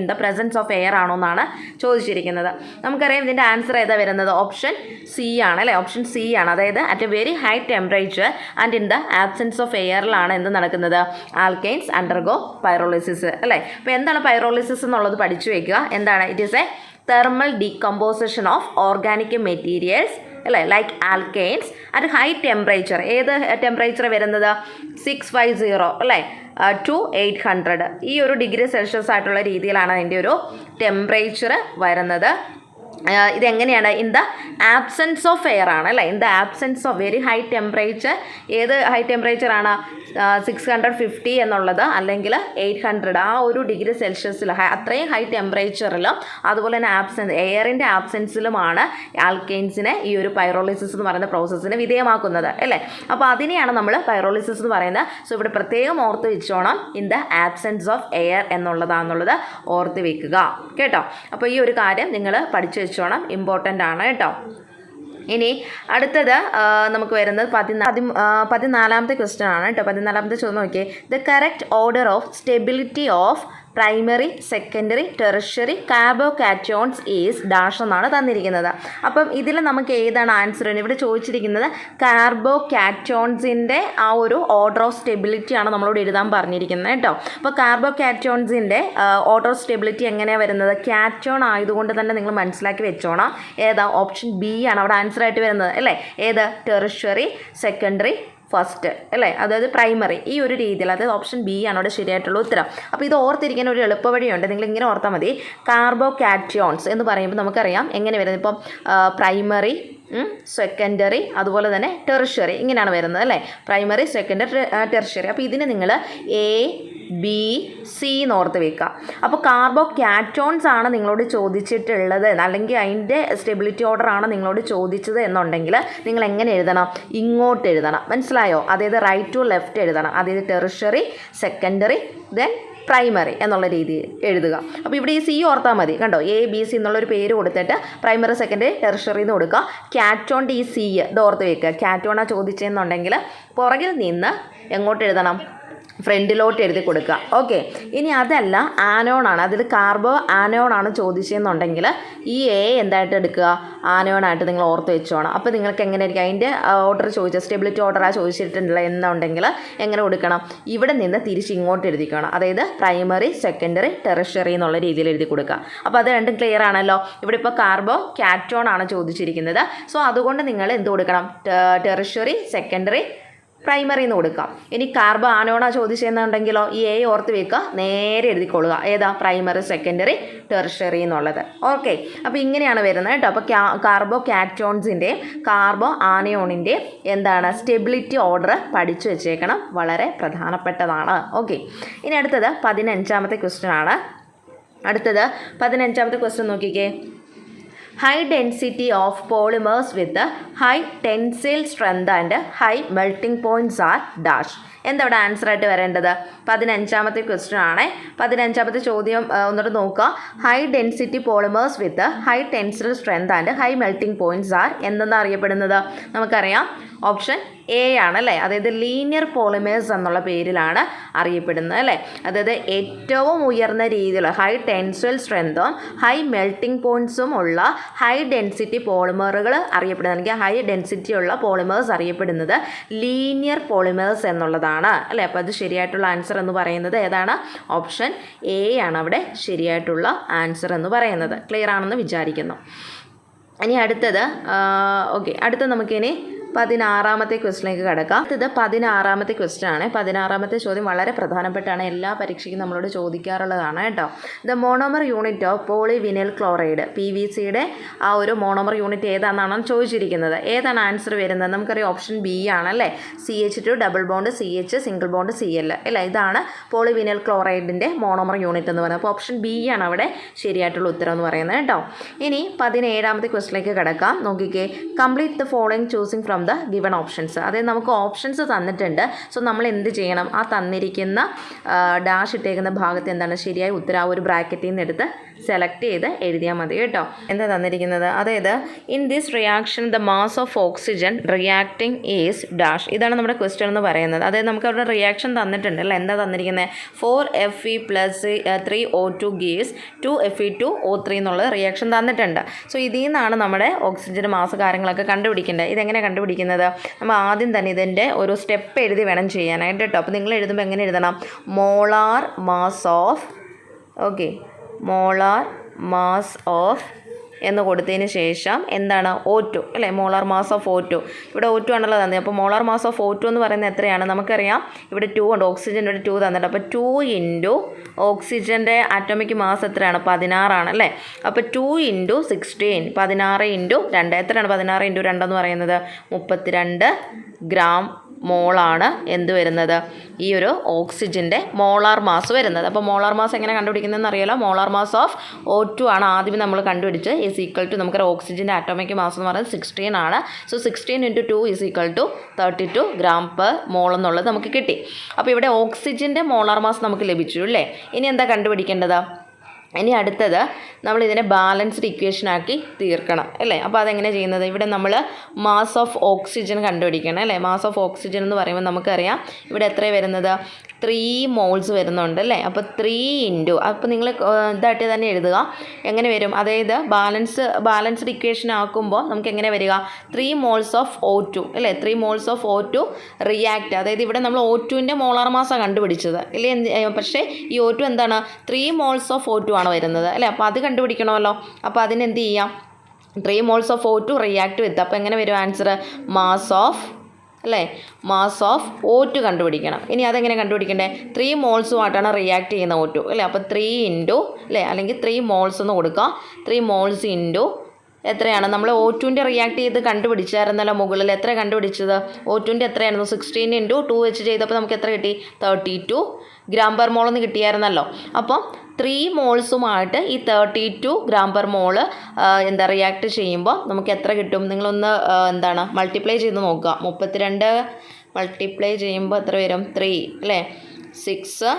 in the presence of air ആണോ എന്നാണ് ചോദിച്ചിരിക്കുന്നത്. നമുക്കറിയാം ഇതിൻ്റെ ആൻസർ ഏതാ വരുന്നത്, ഓപ്ഷൻ സി ആണ് അല്ലേ. ഓപ്ഷൻ സി ആണ്, അതായത് at a very high temperature and in the absence of എയറിലാണ് എന്ത് നടക്കുന്നത്, ആൽക്കെയിൻസ് അണ്ടർഗോ പൈറോളിസിസ് അല്ലേ. അപ്പോൾ എന്താണ് പൈറോളിസിസ് എന്നുള്ളത് പഠിച്ചു വയ്ക്കുക. എന്താണ്, it is a thermal decomposition of organic materials അല്ലേ, like alkanes at high temperature. ഏത് ടെമ്പറേച്ചർ വരുന്നത്, 650 അല്ലേ to 800 ഈ ഒരു ഡിഗ്രി സെൽഷ്യസ് ആയിട്ടുള്ള രീതിയിലാണ് അതിൻ്റെ ഒരു ടെമ്പറേച്ചർ വരുന്നത്. ഇതെങ്ങനെയാണ് in the absence of air ആണ് അല്ലേ. In the absence of very high temperature. ഏത് ഹൈ ടെമ്പറേച്ചറാണ് 650 എന്നുള്ളത്, അല്ലെങ്കിൽ 800 ആ ഒരു ഡിഗ്രി സെൽഷ്യസിൽ അത്രയും ഹൈ ടെമ്പറേച്ചറിലും അതുപോലെ തന്നെ എയറിൻ്റെ ആബ്സെൻസിലുമാണ് ആൽക്കെയിൻസിനെ ഈ ഒരു പൈറോളിസിസ് എന്ന് പറയുന്ന പ്രോസസ്സിന് വിധേയമാക്കുന്നത് അല്ലേ. അപ്പോൾ അതിനെയാണ് നമ്മൾ പൈറോളിസിസ് എന്ന് പറയുന്നത്. സോ ഇവിടെ പ്രത്യേകം ഓർത്ത് വെച്ചോണം in the absence of air എന്നുള്ളതാണെന്നുള്ളത് ഓർത്ത് വെക്കുക കേട്ടോ. അപ്പോൾ ഈ ഒരു കാര്യം നിങ്ങൾ പഠിച്ചു വെച്ചോണം, ഇമ്പോർട്ടൻ്റ് ആണ് കേട്ടോ. ഇനി അടുത്തത് നമുക്ക് വരുന്നത് 14ാമത്തെ ക്വസ്റ്റ്യൻ ആണ് കേട്ടോ. 14ാമത്തെ ചോദ്യം നോക്കിയേ. The correct order of stability of primary, secondary, tertiary കാർബോകാറ്റോൺസ് is dash എന്നാണ് തന്നിരിക്കുന്നത്. അപ്പം ഇതിൽ നമുക്ക് ഏതാണ് ആൻസർ? ഇവിടെ ചോദിച്ചിരിക്കുന്നത് കാർബോകാറ്റോൺസിൻ്റെ ആ ഒരു ഓർഡർ ഓഫ് സ്റ്റെബിലിറ്റി ആണ് നമ്മളോട് എഴുതാൻ പറഞ്ഞിരിക്കുന്നത് കേട്ടോ. അപ്പോൾ കാർബോകാറ്റോൺസിൻ്റെ ഓർഡർ ഓഫ് സ്റ്റെബിലിറ്റി എങ്ങനെയാണ് വരുന്നത്? കാറ്റോൺ ആയതുകൊണ്ട് തന്നെ നിങ്ങൾ മനസ്സിലാക്കി വെച്ചോണം. ഏതാ? ഓപ്ഷൻ ബി ആണ് അവിടെ ആൻസർ ആയിട്ട് വരുന്നത് അല്ലേ. ഏത്? ടെറിഷ്യറി, സെക്കൻഡറി, ഫസ്റ്റ് അല്ലേ, അതായത് പ്രൈമറി. ഈ ഒരു രീതിയിൽ, അതായത് ഓപ്ഷൻ ബി ആണ് അവിടെ ശരിയായിട്ടുള്ള ഉത്തരം. അപ്പോൾ ഇത് ഓർത്തിരിക്കാൻ ഒരു എളുപ്പവഴിയുണ്ട്. നിങ്ങൾ ഇങ്ങനെ ഓർത്താൽ മതി. കാർബോകാറ്റോൺസ് എന്ന് പറയുമ്പോൾ നമുക്കറിയാം എങ്ങനെ വരുന്നത്. ഇപ്പം പ്രൈമറി, സെക്കൻഡറി, അതുപോലെ തന്നെ ടെറിഷ്യറി, ഇങ്ങനെയാണ് വരുന്നത് അല്ലേ. Primary, secondary, tertiary. അപ്പോൾ ഇതിന് നിങ്ങൾ എ, ബി, സി എന്ന് ഓർത്ത് വെക്കുക. അപ്പോൾ കാർബോകാറ്റോൺസ് ആണ് നിങ്ങളോട് ചോദിച്ചിട്ടുള്ളത്, അല്ലെങ്കിൽ അതിൻ്റെ സ്റ്റെബിലിറ്റി ഓർഡർ ആണ് നിങ്ങളോട് ചോദിച്ചത് എന്നുണ്ടെങ്കിൽ നിങ്ങൾ എങ്ങനെ എഴുതണം? ഇങ്ങോട്ട് എഴുതണം. മനസ്സിലായോ? അതായത് റൈറ്റ് ടു ലെഫ്റ്റ് എഴുതണം. അതായത് ടെറിഷ്യറി, സെക്കൻഡറി, ദെൻ പ്രൈമറി എന്നുള്ള രീതിയിൽ എഴുതുക. അപ്പോൾ ഇവിടെ ഈ സി ഓർത്താൽ മതി കണ്ടോ. എ, ബി, സി എന്നുള്ളൊരു പേര് കൊടുത്തിട്ട് പ്രൈമറി, സെക്കൻഡറി, ടെറിഷ്യറി എന്ന് കൊടുക്കുക. കാറ്റോണിൻ്റെ ഈ സി ഇത് ഓർത്ത് വെക്കുക. കാറ്റോണാണ് ചോദിച്ചതെന്നുണ്ടെങ്കിൽ പുറകിൽ നിന്ന് എങ്ങോട്ട് എഴുതണം? ഫ്രണ്ടിലോട്ട് എഴുതി കൊടുക്കുക. ഓക്കെ. ഇനി അതല്ല, ആനോണാണ്, അതിൽ കാർബോ ആനോണാണ് ചോദിച്ചതെന്നുണ്ടെങ്കിൽ ഈ എ എന്തായിട്ട് എടുക്കുക? ആനോണായിട്ട് നിങ്ങൾ ഓർത്ത് വെച്ചോണം. അപ്പോൾ നിങ്ങൾക്ക് എങ്ങനെ ആയിരിക്കും അതിൻ്റെ ഓർഡർ ചോദിച്ചത്? സ്റ്റെബിലിറ്റി ഓർഡറാണ് ചോദിച്ചിട്ടുണ്ടല്ലോ എന്നുണ്ടെങ്കിൽ എങ്ങനെ കൊടുക്കണം? ഇവിടെ നിന്ന് തിരിച്ച് ഇങ്ങോട്ട് എഴുതിക്കണം. അതായത് പ്രൈമറി, സെക്കൻഡറി, ടെറിഷ്യറി എന്നുള്ള രീതിയിൽ എഴുതി കൊടുക്കുക. അപ്പോൾ അത് രണ്ടും ക്ലിയർ ആണല്ലോ. ഇവിടെ ഇപ്പോൾ കാർബോകാറ്റോൺ ആണ് ചോദിച്ചിരിക്കുന്നത്. സോ അതുകൊണ്ട് നിങ്ങൾ എന്ത് കൊടുക്കണം? ടെറിഷ്യറി, സെക്കൻഡറി, പ്രൈമറി എന്ന് കൊടുക്കാം. ഇനി കാർബോ ആനോണാ ചോദിച്ചെന്നുണ്ടെങ്കിലോ ഈ എ ഓർത്ത് വെക്കുക, നേരെ എഴുതിക്കൊള്ളുക. ഏതാ? പ്രൈമറി, സെക്കൻഡറി, ടെറിഷ്യറി എന്നുള്ളത്. ഓക്കെ. അപ്പോൾ ഇങ്ങനെയാണ് വരുന്നത് കേട്ടോ. അപ്പോൾ കാർബോകാറ്റോൺസിൻ്റെയും കാർബോ ആനയോണിൻ്റെയും എന്താണ് സ്റ്റെബിലിറ്റി ഓർഡർ പഠിച്ചു വെച്ചേക്കണം, വളരെ പ്രധാനപ്പെട്ടതാണ്. ഓക്കെ. ഇനി അടുത്തത് 15ാമത്തെ ക്വസ്റ്റ്യൻ ആണ്. അടുത്തത് 15ാമത്തെ ക്വസ്റ്റ്യൻ നോക്കിക്കേ. high density of polymers with high tensile strength and high melting points are dash. എന്താ ഇവിടെ ആൻസർ ആയിട്ട് വരേണ്ടത്? 15ാമത്തെ ക്വസ്റ്റ്യൻ ആണ്. 15ാമത്തെ ചോദ്യം ഒന്നുകൂടെ നോക്കുക. High density polymers with high tensile strength and high melting points R എന്തെന്ന് അറിയപ്പെടുന്നത്? നമുക്കറിയാം ഓപ്ഷൻ എ ആണ് അല്ലേ. അതായത് ലീനിയർ പോളിമേഴ്സ് എന്നുള്ള പേരിലാണ് അറിയപ്പെടുന്നത് അല്ലേ. അതായത് ഏറ്റവും ഉയർന്ന രീതിയിൽ ഹൈ ടെൻസൈൽ സ്ട്രെങ്തും ഹൈ മെൽറ്റിംഗ് പോയിൻറ്റ്സും ഉള്ള ഹൈ ഡെൻസിറ്റി പോളിമറുകൾ അറിയപ്പെടുന്നത്, അല്ലെങ്കിൽ ഹൈ ഡെൻസിറ്റി ഉള്ള പോളിമേഴ്സ് അറിയപ്പെടുന്നത് ലീനിയർ പോളിമേഴ്സ് എന്നുള്ളതാണ് അല്ലേ. അപ്പോൾ അത് ശരിയായിട്ടുള്ള ആൻസർ എന്ന് പറയുന്നത് ഏതാണ്? ഓപ്ഷൻ എ ആണ് അവിടെ ശരിയായിട്ടുള്ള ആൻസർ എന്ന് പറയുന്നത്. ക്ലിയർ ആണെന്ന് വിചാരിക്കുന്നു. ഇനി അടുത്തത് ഓക്കെ, അടുത്ത നമുക്കിനി 16ാമത്തെ ക്വസ്റ്റിലേക്ക് കിടക്കാം. ഇത് 16ാമത്തെ ക്വസ്റ്റ്യൻ ആണ്. 16ാമത്തെ ചോദ്യം വളരെ പ്രധാനപ്പെട്ടാണ്, എല്ലാ പരീക്ഷയ്ക്കും നമ്മളോട് ചോദിക്കാറുള്ളതാണ് കേട്ടോ. The monomer unit of polyvinyl chloride, PVCയുടെ ആ ഒരു മോണോമർ യൂണിറ്റ് ഏതാണെന്നാണ് ചോദിച്ചിരിക്കുന്നത്. ഏതാണ് ആൻസർ വരുന്നത്? നമുക്കറിയാം ഓപ്ഷൻ ബി ആണല്ലേ. CH2 double bond CH single bond Cl അല്ലേ. ഇതാണ് പോളിവിനൈൽ ക്ലോറൈഡിൻ്റെ മോണോമർ യൂണിറ്റ് എന്ന് പറയുന്നത്. അപ്പോൾ ഓപ്ഷൻ ബി ആണ് അവിടെ ശരിയായിട്ടുള്ള ഉത്തരം എന്ന് പറയുന്നത് കേട്ടോ. ഇനി 17ാമത്തെ ക്വസ്റ്റിലേക്ക് കിടക്കാം. നോക്കിക്കേ. Complete the following choosing from the given options. അതായത് നമുക്ക് ഓപ്ഷൻസ് തന്നിട്ടുണ്ട്. സോ നമ്മൾ എന്ത് ചെയ്യണം? ആ തന്നിരിക്കുന്ന ഡാഷ് ഇട്ടേക്കുന്ന ഭാഗത്ത് എന്താണ് ശരിയായ ഉത്തരം, ആ ഒരു ബ്രാക്കറ്റിൽ നിന്ന് എടുത്ത് സെലക്ട് ചെയ്ത് എഴുതിയാൽ മതി കേട്ടോ. എന്താ തന്നിരിക്കുന്നത്? അതായത് in this reaction the mass of oxygen reacting is dash. ഇതാണ് നമ്മുടെ ക്വസ്റ്റ്യൻ എന്ന് പറയുന്നത്. അതായത് നമുക്ക് അവിടെ റിയാക്ഷൻ തന്നിട്ടുണ്ട് അല്ലേ. എന്താ തന്നിരിക്കുന്നത്? 4Fe + 3O2 gives 2Fe2O3 എന്നുള്ള റിയാക്ഷൻ തന്നിട്ടുണ്ട്. സോ ഇതിൽ നിന്നാണ് നമ്മുടെ ഓക്സിജൻ്റെ മാസ് കാര്യങ്ങളൊക്കെ കണ്ടുപിടിക്കേണ്ടത്. ഇതെങ്ങനെ കണ്ടുപിടിക്കുന്നത്? നമ്മൾ ആദ്യം തന്നെ ഇതിൻ്റെ ഒരു സ്റ്റെപ്പ് എഴുതി വേണം ചെയ്യാനായിട്ട് കേട്ടോ. അപ്പോൾ നിങ്ങൾ എഴുതുമ്പോൾ എങ്ങനെ എഴുതണം? മോളാർ മാസ് ഓഫ് എന്ന് കൊടുത്തതിന് ശേഷം എന്താണ് O2 അല്ലേ, മോളാർ മാസ് ഓഫ് O2. ഇവിടെ O2 ആണല്ലോ തന്നെ. അപ്പോൾ മോളാർ മാസ് ഓഫ് O2 എന്ന് പറയുന്നത് എത്രയാണ്? നമുക്കറിയാം ഇവിടെ 2 ഉണ്ട്, ഓക്സിജൻ ഇവിടെ 2 തന്നിട്ട്. അപ്പോൾ 2 ഇൻറ്റു ഓക്സിജൻ്റെ ആറ്റോമിക് മാസ് എത്രയാണ്? 16 ആണ് അല്ലേ. അപ്പോൾ 2 ഇൻറ്റു 16, 16 ഇൻറ്റു 2 എത്രയാണ്? 16 ഇൻറ്റു 2 എന്ന് പറയുന്നത് 32 ഗ്രാം മോളാണ് എന്ത് വരുന്നത്? ഈ ഒരു ഓക്സിജൻ്റെ മോളാർ മാസ് വരുന്നത്. അപ്പോൾ മോളാർ മാസ് എങ്ങനെ കണ്ടുപിടിക്കുന്നതെന്ന് അറിയാലോ. മോളാർ മാസ് ഓഫ് O2 ആണ് ആദ്യം നമ്മൾ കണ്ടുപിടിച്ച്. ഈസ് ഈക്വൽ ടു നമുക്കൊരു ഓക്സിജൻ്റെ ആറ്റോമിക് മാസ് എന്ന് പറയുന്നത് 16 ആണ്. So 16 into 2 is equal to 32 gram per mole എന്നുള്ളത് നമുക്ക് കിട്ടി. അപ്പോൾ ഇവിടെ ഓക്സിജൻ്റെ മോളാർ മാസ് നമുക്ക് ലഭിച്ചു അല്ലേ. ഇനി എന്താ കണ്ടുപിടിക്കേണ്ടത്? ഇനി അടുത്തത് നമ്മൾ ഇതിനെ ബാലൻസ്ഡ് ഇക്വേഷനാക്കി തീർക്കണം അല്ലേ. അപ്പോൾ അതെങ്ങനെ ചെയ്യുന്നത്? ഇവിടെ നമ്മൾ മാസ് ഓഫ് ഓക്സിജൻ കണ്ടുപിടിക്കണം അല്ലേ. മാസ് ഓഫ് ഓക്സിജൻ എന്ന് പറയുമ്പോൾ നമുക്കറിയാം ഇവിടെ എത്രയാണ് വരുന്നത്? 3 മോൾസ് വരുന്നുണ്ട് അല്ലേ. അപ്പോൾ 3 ഇൻറ്റു, അപ്പോൾ നിങ്ങൾ ഇതായിട്ട് തന്നെ എഴുതുക. എങ്ങനെ വരും? അതായത് ബാലൻസ്ഡ് ഇക്വേഷൻ ആക്കുമ്പോൾ നമുക്ക് എങ്ങനെ വരിക? 3 മോൾസ് ഓഫ് O2 അല്ലേ. 3 മോൾസ് ഓഫ് O2 റിയാക്ട്, അതായത് ഇവിടെ നമ്മൾ O2ൻ്റെ മോളാർ മാസാണ് കണ്ടുപിടിച്ചത് ഇല്ലേ. പക്ഷേ ഈ O2 എന്താണ്? 3 മോൾസ് ഓഫ് O2 ആണ് വരുന്നത് അല്ലേ. അപ്പോൾ അത് കണ്ടുപിടിക്കണമല്ലോ. അപ്പോൾ അതിനെന്ത് ചെയ്യാം? 3 moles of O2 react with, അപ്പോൾ എങ്ങനെ വരും ആൻസർ? മാസ് ഓഫ് അല്ലേ, മാസ് ഓഫ് O2 കണ്ടുപിടിക്കണം. ഇനി അതെങ്ങനെ കണ്ടുപിടിക്കണ്ടേ? 3 മോൾസുമായിട്ടാണ് റിയാക്ട് ചെയ്യുന്ന O2 അല്ലേ. അപ്പോൾ 3 ഇൻറ്റു അല്ലേ, അല്ലെങ്കിൽ 3 മോൾസ് എന്ന് കൊടുക്കുക. 3 മോൾസ് ഇൻറ്റു എത്രയാണ്? നമ്മൾ O2ൻ്റെ റിയാക്ട് ചെയ്ത് കണ്ടുപിടിച്ചായിരുന്നല്ലോ മുകളിൽ. എത്ര കണ്ടുപിടിച്ചത്? O2ൻ്റെ എത്രയായിരുന്നു? 16 ഇൻറ്റു 2 വെച്ച് ചെയ്തപ്പോൾ നമുക്ക് എത്ര കിട്ടി? 32 ഗ്രാം പെർ മോൾ എന്ന് കിട്ടിയായിരുന്നല്ലോ. അപ്പം 3 മോൾസുമായിട്ട് ഈ 32 ഗ്രാം പെർ മോള് എന്താ റിയാക്ട് ചെയ്യുമ്പോൾ നമുക്ക് എത്ര കിട്ടും? നിങ്ങളൊന്ന് എന്താണ് മൾട്ടിപ്ലൈ ചെയ്ത് നോക്കുക. 32 മൾട്ടിപ്ലൈ ചെയ്യുമ്പോൾ എത്ര വരും? 3 അല്ലേ. 6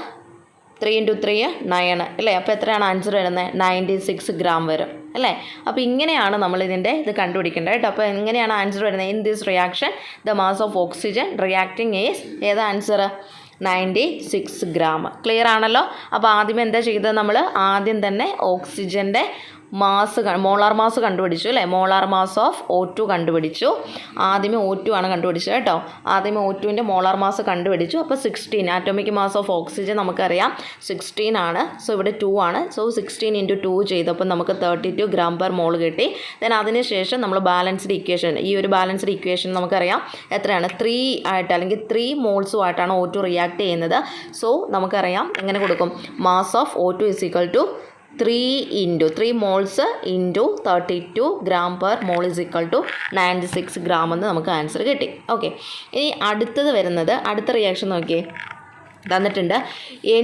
3 ഇൻറ്റു 3 9 അല്ലേ. അപ്പോൾ എത്രയാണ് ആൻസർ വരുന്നത്? 96 ഗ്രാം വരും അല്ലേ. അപ്പോൾ ഇങ്ങനെയാണ് നമ്മൾ ഇതിൻ്റെ ഇത് കണ്ടുപിടിക്കേണ്ടത് കേട്ടോ. അപ്പോൾ എങ്ങനെയാണ് ആൻസർ വരുന്നത്? In this reaction the mass of oxygen reacting is ഏതാ ആൻസർ? 96 ഗ്രാം. ക്ലിയർ ആണല്ലോ. അപ്പോൾ ആദ്യം എന്താ ചെയ്തത്? നമ്മൾ ആദ്യം തന്നെ ഓക്സിജൻ്റെ മോളാർ മാസ് കണ്ടുപിടിച്ചു അല്ലേ. മോളാർ മാസ് ഓഫ് O2 കണ്ടുപിടിച്ചു. ആദ്യമേ O2 ആണ് കണ്ടുപിടിച്ചത് കേട്ടോ. ആദ്യമേ O2ൻ്റെ മോളാർ മാസ് കണ്ടുപിടിച്ചു. അപ്പോൾ 16 ആറ്റോമിക് മാസ് ഓഫ് ഓക്സിജൻ നമുക്കറിയാം 16 ആണ്. സോ ഇവിടെ 2 ആണ്. സോ 16 ഇൻറ്റു 2 ചെയ്തപ്പോൾ നമുക്ക് 32 ഗ്രാം പെർ മോൾ കിട്ടി. ദെൻ അതിനുശേഷം നമ്മൾ ബാലൻസ്ഡ് ഇക്വേഷൻ, ഈ ഒരു ബാലൻസ്ഡ് ഇക്വേഷൻ നമുക്കറിയാം എത്രയാണ്? 3 ആയിട്ട് അല്ലെങ്കിൽ 3 മോൾസുമായിട്ടാണ് O2 റിയാക്ട് ചെയ്യുന്നത്. സോ നമുക്കറിയാം എങ്ങനെ കൊടുക്കും? Mass of O2 is equal to 3 moles into 32 gram per mole is equal to 96 gram എന്ന് നമുക്ക് ആൻസർ കിട്ടി. ഓക്കെ, ഇനി അടുത്തത് വരുന്നത് അടുത്ത റിയാക്ഷൻ നോക്കിയേ. തന്നിട്ടുണ്ട്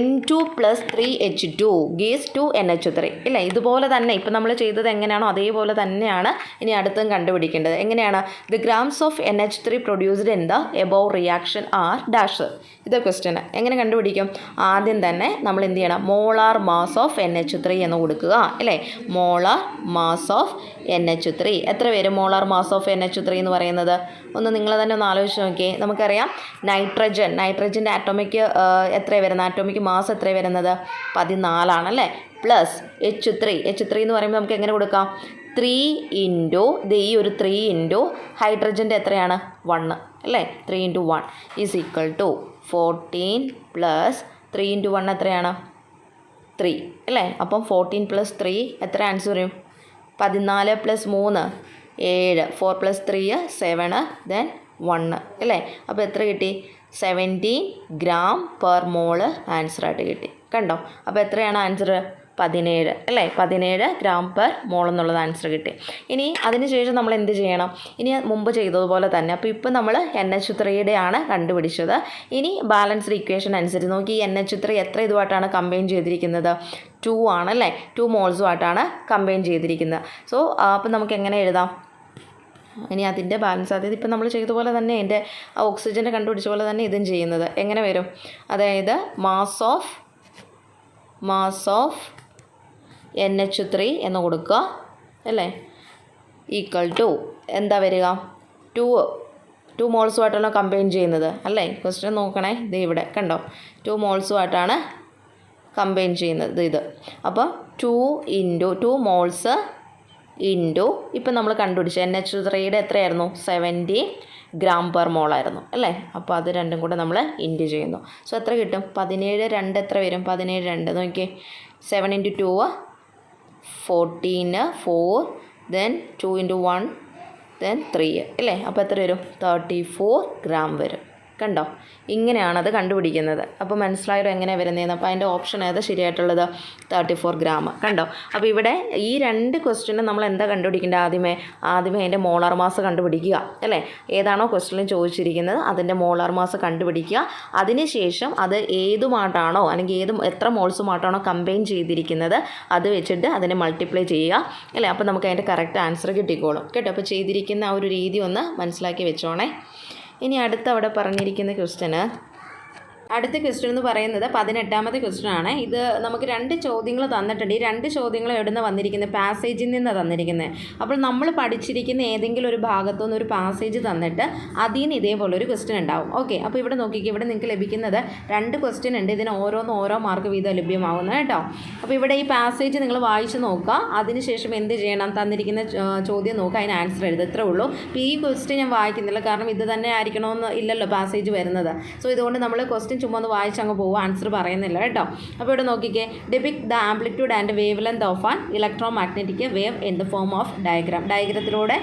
N2 + 3H2 ഗീസ് 2NH3 ഇല്ലേ. ഇതുപോലെ തന്നെ ഇപ്പം നമ്മൾ ചെയ്തത് എങ്ങനെയാണോ അതേപോലെ തന്നെയാണ് ഇനി അടുത്തും കണ്ടുപിടിക്കേണ്ടത്. എങ്ങനെയാണ്? The grams of NH3 produced in the above reaction are dash. ഇത് ക്വസ്റ്റ്യൻ എങ്ങനെ കണ്ടുപിടിക്കും? ആദ്യം തന്നെ നമ്മൾ എന്ത് ചെയ്യണം? മോളാർ മാസ് ഓഫ് NH3 എന്ന് കൊടുക്കുക അല്ലേ. മോളാർ മാസ് ഓഫ് NH3 എത്ര വരും? മോളാർ മാസ് ഓഫ് NH3 എന്ന് പറയുന്നത് ഒന്ന് നിങ്ങൾ തന്നെ ഒന്ന് ആലോചിച്ച് നോക്കിയേ. നമുക്കറിയാം നൈട്രജൻ്റെ ആറ്റോമിക് എത്ര വരുന്നത്? ആറ്റോമിക് മാസ് എത്ര വരുന്നത്? 14 ആണല്ലേ. പ്ലസ് H3 എന്ന് പറയുമ്പോൾ നമുക്ക് എങ്ങനെ കൊടുക്കാം? 3 ഇൻറ്റു ഈ ഒരു 3 ഇൻറ്റു ഹൈഡ്രജൻ്റെ എത്രയാണ്? 1 അല്ലേ. 3 into 1 is equal to 14 plus 3 into 1 എത്രയാണ്? 3 അല്ലേ. അപ്പം 14 + 3 എത്ര ആൻസർ വരും? 14 + 3 7, 4 + 3 7, ദെൻ 1 അല്ലേ. അപ്പോൾ എത്ര കിട്ടി? 17 ഗ്രാം പെർ മോള് ആൻസറായിട്ട് കിട്ടി. കണ്ടോ? അപ്പോൾ എത്രയാണ് ആൻസർ? 17 അല്ലേ. 17 ഗ്രാം പെർ മോൾ എന്നുള്ളത് ആൻസർ കിട്ടി. ഇനി അതിനുശേഷം നമ്മൾ എന്ത് ചെയ്യണം? ഇനി മുമ്പ് ചെയ്തതുപോലെ തന്നെ. അപ്പോൾ ഇപ്പോൾ നമ്മൾ NH3 ആണ് കണ്ടുപിടിച്ചത്. ഇനി ബാലൻസ്ഡ് ഇക്വേഷൻ അനുസരിച്ച് നോക്കി NH3 എത്ര ഇതുമായിട്ടാണ് കമ്പൈൻ ചെയ്തിരിക്കുന്നത്? 2 ആണല്ലേ. 2 മോൾസുമായിട്ടാണ് കമ്പൈൻ ചെയ്തിരിക്കുന്നത്. സോ അപ്പോൾ നമുക്ക് എങ്ങനെ എഴുതാം? ഇനി അതിൻ്റെ ബാലൻസ്, അതായത് ഇപ്പം നമ്മൾ ചെയ്തതുപോലെ തന്നെ എൻ്റെ ഓക്സിജൻ്റെ കണ്ടുപിടിച്ച പോലെ തന്നെ ഇതും ചെയ്യുന്നത് എങ്ങനെ വരും? അതായത് മാസ് ഓഫ് NH3 എന്ന് കൊടുക്കുക അല്ലേ. ഈക്വൽ ടു എന്താ വരിക? 2 മോൾസുമായിട്ടാണോ കമ്പൈൻ ചെയ്യുന്നത് അല്ലേ. ക്വസ്റ്റ്യൻ നോക്കണേ. ഇത് ഇവിടെ കണ്ടോ? 2 മോൾസുമായിട്ടാണ് കമ്പൈൻ ചെയ്യുന്നത് ഇത്. അപ്പോൾ 2 മോൾസ് ഇൻറ്റു ഇപ്പം നമ്മൾ കണ്ടുപിടിച്ച NH3 എത്രയായിരുന്നു? 70 ഗ്രാം പെർ മോളായിരുന്നു അല്ലേ. അപ്പോൾ അത് രണ്ടും കൂടെ നമ്മൾ ഇൻറ്റു ചെയ്യുന്നു. സോ എത്ര കിട്ടും? 17 2 എത്ര വരും? 17 2 നോക്കിയേ. 7 ഇൻറ്റു 2 14 4 ദെൻ 2 × 1 ദെൻ 3 അല്ലേ. അപ്പോൾ എത്ര വരും? 34 ഗ്രാം വരും. കണ്ടോ? ഇങ്ങനെയാണ് അത് കണ്ടുപിടിക്കുന്നത്. അപ്പോൾ മനസ്സിലായോ എങ്ങനെയാണ് വരുന്നതെന്ന്. അപ്പോൾ അതിൻ്റെ ഓപ്ഷൻ ഏതാ ശരിയായിട്ടുള്ളത്? 34 ഗ്രാം. കണ്ടോ? അപ്പോൾ ഇവിടെ ഈ രണ്ട് ക്വസ്റ്റ്യനും നമ്മൾ എന്താ കണ്ടുപിടിക്കേണ്ടത്? ആദ്യമേ അതിൻ്റെ മോളാർ മാസ് കണ്ടുപിടിക്കുക അല്ലേ. ഏതാണോ ക്വസ്റ്റ്യനിൽ ചോദിച്ചിരിക്കുന്നത് അതിൻ്റെ മോളാർ മാസ് കണ്ടുപിടിക്കുക. അതിനുശേഷം അത് ഏതുമായിട്ടാണോ അല്ലെങ്കിൽ എത്ര മോൾസുമായിട്ടാണോ കമ്പൈൻ ചെയ്തിരിക്കുന്നത് അത് വെച്ചിട്ട് അതിനെ മൾട്ടിപ്ലൈ ചെയ്യുക അല്ലേ. അപ്പോൾ നമുക്ക് അതിൻ്റെ കറക്റ്റ് ആൻസർ കിട്ടിക്കോളും കേട്ടോ. അപ്പോൾ ചെയ്തിരിക്കുന്ന ആ ഒരു രീതി ഒന്ന് മനസ്സിലാക്കി വെച്ചോണേ. ഇനി അവിടെ പറഞ്ഞിരിക്കുന്ന അടുത്ത ക്വസ്റ്റ്യൻ എന്ന് പറയുന്നത് 18ാമത്തെ ക്വസ്റ്റ്യൻ ആണ്. ഇത് നമുക്ക് 2 ചോദ്യങ്ങൾ തന്നിട്ടുണ്ട്. ഈ 2 ചോദ്യങ്ങൾ എവിടുന്ന് വന്നിരിക്കുന്നത്? പാസേജിൽ നിന്നാണ് തന്നിരിക്കുന്നത്. അപ്പോൾ നമ്മൾ പഠിച്ചിരിക്കുന്ന ഏതെങ്കിലും ഒരു ഭാഗത്തുനിന്ന് ഒരു പാസേജ് തന്നിട്ട് അതിൽ നിന്ന് ഇതേപോലെ ഒരു ക്വസ്റ്റ്യൻ ഉണ്ടാവും. ഓക്കെ, അപ്പോൾ ഇവിടെ നോക്കിക്കുക, ഇവിടെ നിങ്ങൾക്ക് ലഭിക്കുന്നത് 2 ക്വസ്റ്റ്യൻ ഉണ്ട്. ഇതിന് ഓരോ മാർക്ക് വീതം ലഭ്യമാവുന്നത് കേട്ടോ. അപ്പോൾ ഇവിടെ ഈ പാസേജ് നിങ്ങൾ വായിച്ച് നോക്കുക. അതിനുശേഷം എന്ത് ചെയ്യണം? തന്നിരിക്കുന്ന ചോദ്യം നോക്കുക, അതിന് ആൻസർ എഴുതുക. ഇത്രേ ഉള്ളൂ. അപ്പോൾ ഈ ക്വസ്റ്റ്യൻ ഞാൻ വായിക്കുന്നില്ല, കാരണം ഇത് തന്നെ ആയിരിക്കണമെന്ന് ഇല്ലല്ലോ പാസേജ് വരുന്നത്. സോ ഇതുകൊണ്ട് നമ്മൾ ക്വസ്റ്റ്യൻ ചുമ്മാ ഒന്ന് വായിച്ചങ്ങ് പോകുക, ആൻസർ പറയുന്നില്ല കേട്ടോ. അപ്പോൾ ഇവിടെ നോക്കിക്കേ, depict the amplitude and wavelength of an electromagnetic wave in the form of ഡയഗ്രത്തിലൂടെ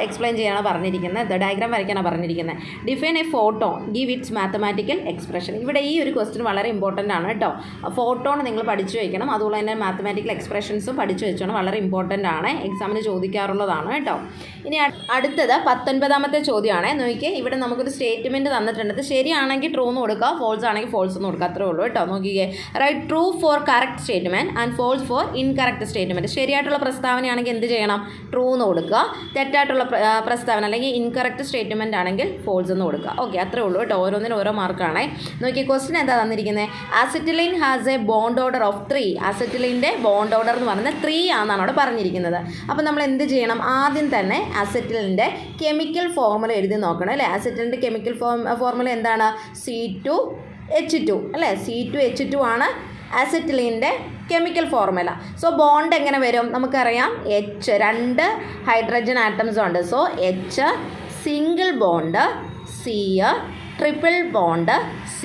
എക്സ്പ്ലെയിൻ ചെയ്യാനാണ് പറഞ്ഞിരിക്കുന്നത്. ഡയഗ്രാം വരയ്ക്കാനാണ് പറഞ്ഞിരിക്കുന്നത്. Define a photon, give its mathematical expression. ഇവിടെ ഈ ഒരു ക്വസ്റ്റ്യൻ വളരെ ഇമ്പോർട്ടൻ്റ് ആണ് കേട്ടോ. ഫോട്ടോൺ നിങ്ങൾ പഠിച്ചു വയ്ക്കണം, അതുപോലെ തന്നെ മാത്തമാറ്റിക്കൽ എക്സ്പ്രഷൻസും പഠിച്ചു വെച്ചോണം. വളരെ ഇമ്പോർട്ടൻ്റ് ആണ്, എക്സാമിന് ചോദിക്കാറുള്ളതാണ് കേട്ടോ. ഇനി അടുത്തത് 19ാമത്തെ ചോദ്യമാണ്. നോക്കിയേ, ഇവിടെ നമുക്കൊരു സ്റ്റേറ്റ്മെൻറ്റ് തന്നിട്ടുണ്ട്. ഇത് ശരിയാണെങ്കിൽ ട്രൂ എന്ന് കൊടുക്കുക, ഫോൾസ് ആണെങ്കിൽ ഫോൾസ് എന്ന് കൊടുക്കുക. അത്രേ ഉള്ളൂ കേട്ടോ. നോക്കിക്കേ, right true for correct statement and false for incorrect statement. ശരിയായിട്ടുള്ള പ്രസ്താവനയാണെങ്കിൽ എന്ത് ചെയ്യണം? ട്രൂ എന്ന് കൊടുക്കുക. തെറ്റായിട്ടുള്ള പ്രസ്താവന അല്ലെങ്കിൽ ഇൻകറക്റ്റ് സ്റ്റേറ്റ്മെൻറ്റ് ആണെങ്കിൽ ഫോൾസ് എന്ന് കൊടുക്കുക. ഓക്കെ, അത്രേ ഉള്ളൂ കേട്ടോ. ഓരോന്നിനും ഓരോ മാർക്കാണ്. നോക്കിയേ, ക്വസ്റ്റ്യൻ എന്താ തന്നിരിക്കുന്നത്? Acetylene has a bond order of 3. അസറ്റിലിൻ്റെ ബോണ്ട് ഓർഡർ എന്ന് പറയുന്നത് 3 ആണെന്നാണ് അവിടെ പറഞ്ഞിരിക്കുന്നത്. അപ്പോൾ നമ്മൾ എന്ത് ചെയ്യണം? ആദ്യം തന്നെ അസറ്റിലിൻ്റെ കെമിക്കൽ ഫോർമുല എഴുതി നോക്കണം അല്ലേ. അസറ്റിലിൻ്റെ കെമിക്കൽ ഫോർമുല എന്താണ്? C2H2 അല്ലേ. C2H2 ആണ് അസറ്റിലിൻ്റെ കെമിക്കൽ ഫോർമുല. സോ ബോണ്ട് എങ്ങനെ വരും? നമുക്കറിയാം, H 2 ഹൈഡ്രജൻ ആറ്റംസ് ഉണ്ട്. So H single bond, C triple bond, C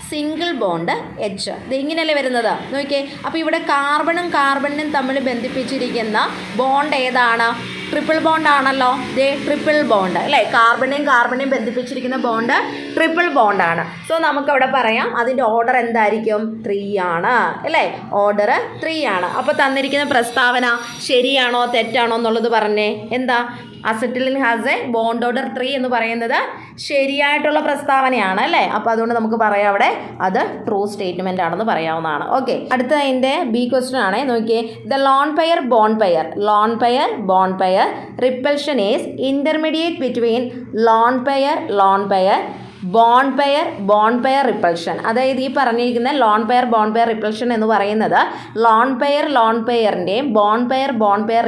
single bond H. ഇത് ഇങ്ങനെയല്ലേ വരുന്നത്. നോക്കിയേ, അപ്പോൾ ഇവിടെ കാർബണും തമ്മിൽ ബന്ധിപ്പിച്ചിരിക്കുന്ന ബോണ്ട് ഏതാണ്? ട്രിപ്പിൾ ബോണ്ട് ആണല്ലോ. ദേ ട്രിപ്പിൾ ബോണ്ട് അല്ലേ. കാർബണേയും ബന്ധിപ്പിച്ചിരിക്കുന്ന ബോണ്ട് ട്രിപ്പിൾ ബോണ്ടാണ്. സോ നമുക്കവിടെ പറയാം അതിൻ്റെ ഓർഡർ എന്തായിരിക്കും? 3 ആണ് അല്ലേ. ഓർഡർ 3 ആണ്. അപ്പോൾ തന്നിരിക്കുന്ന പ്രസ്താവന ശരിയാണോ തെറ്റാണോ എന്നുള്ളത് പറഞ്ഞേ. എന്താ? Acetylene has a bond order 3 എന്ന് പറയുന്നത് ശരിയായിട്ടുള്ള പ്രസ്താവനയാണ് അല്ലേ. അപ്പോൾ അതുകൊണ്ട് നമുക്ക് പറയാം അവിടെ അത് ട്രൂ സ്റ്റേറ്റ്മെൻ്റ് ആണെന്ന് പറയാവുന്നതാണ്. ഓക്കെ, അടുത്ത അതിൻ്റെ ബി ക്വസ്റ്റ്യൻ ആണ്. നോക്കിയേ, the lone pair bond pair repulsion is intermediate between lone pair bond pair repulsion. അതായത് ഈ പറഞ്ഞിരിക്കുന്ന ലോൺ പെയർ റിപ്പൽഷൻ എന്ന് പറയുന്നത് ലോൺ പെയറിൻ്റെയും ബോണ്ട് പെയർ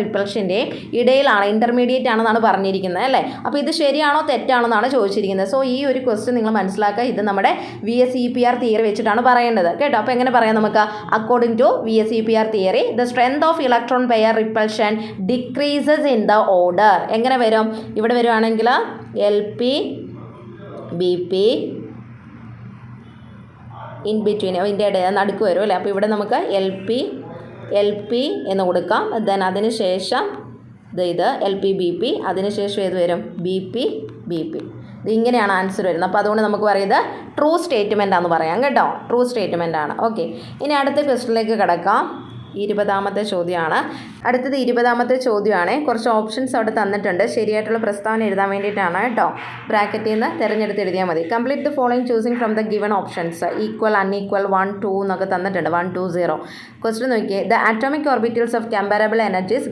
റിപ്പൽഷൻ്റെയും ഇടയിലാണ്, ഇൻ്റർമീഡിയറ്റ് ആണെന്നാണ് പറഞ്ഞിരിക്കുന്നത് അല്ലേ. അപ്പോൾ ഇത് ശരിയാണോ തെറ്റാണോ എന്നാണ് ചോദിച്ചിരിക്കുന്നത്. സോ ഈ ഒരു ക്വസ്റ്റ്യൻ നിങ്ങൾ മനസ്സിലാക്കുക. ഇത് നമ്മുടെ VSEPR തിയറി വെച്ചിട്ടാണ് പറയേണ്ടത് കേട്ടോ. അപ്പോൾ എങ്ങനെ പറയാം നമുക്ക്? According to VSEPR theory the strength of electron pair repulsion decreases in the order. എങ്ങനെ വരും? ഇവിടെ വരുവാണെങ്കിൽ LP BP ഇൻ ബിറ്റ്വീൻ, ഇതിൻ്റെ ഇടയിൽ നടുക്ക് വരും അല്ലേ. അപ്പോൾ ഇവിടെ നമുക്ക് LP എന്ന് കൊടുക്കാം. ദെൻ അതിന് ശേഷം ഇത് LP BP, അതിനുശേഷം ഏത് വരും? BP ഇത് ഇങ്ങനെയാണ് ആൻസർ വരുന്നത്. അപ്പോൾ അതുകൊണ്ട് നമുക്ക് പറയുന്നത് ട്രൂ സ്റ്റേറ്റ്മെൻ്റ് ആണെന്ന് പറയാം കേട്ടോ. ട്രൂ സ്റ്റേറ്റ്മെൻ്റ് ആണ്. ഓക്കെ, ഇനി അടുത്ത ക്വസ്റ്റ്യനിലേക്ക് കിടക്കാം. 20ാമത്തെ ചോദ്യമാണ്. അടുത്തത് 20ാമത്തെ ചോദ്യമാണ്. കുറച്ച് ഓപ്ഷൻസ് അവിടെ തന്നിട്ടുണ്ട്. ശരിയായിട്ടുള്ള പ്രസ്താവന എഴുതാൻ വേണ്ടിയിട്ടാണ് കേട്ടോ. ബ്രാക്കറ്റിൽ നിന്ന് തിരഞ്ഞെടുത്ത് എഴുതിയാൽ മതി. Complete the following choosing from the given options. Equal, unequal, 1, 2 എന്നൊക്കെ തന്നിട്ടുണ്ട്. 1, 2, 0. ക്വസ്റ്റ്യൻ നോക്കിയേ, the atomic orbitals of comparable energies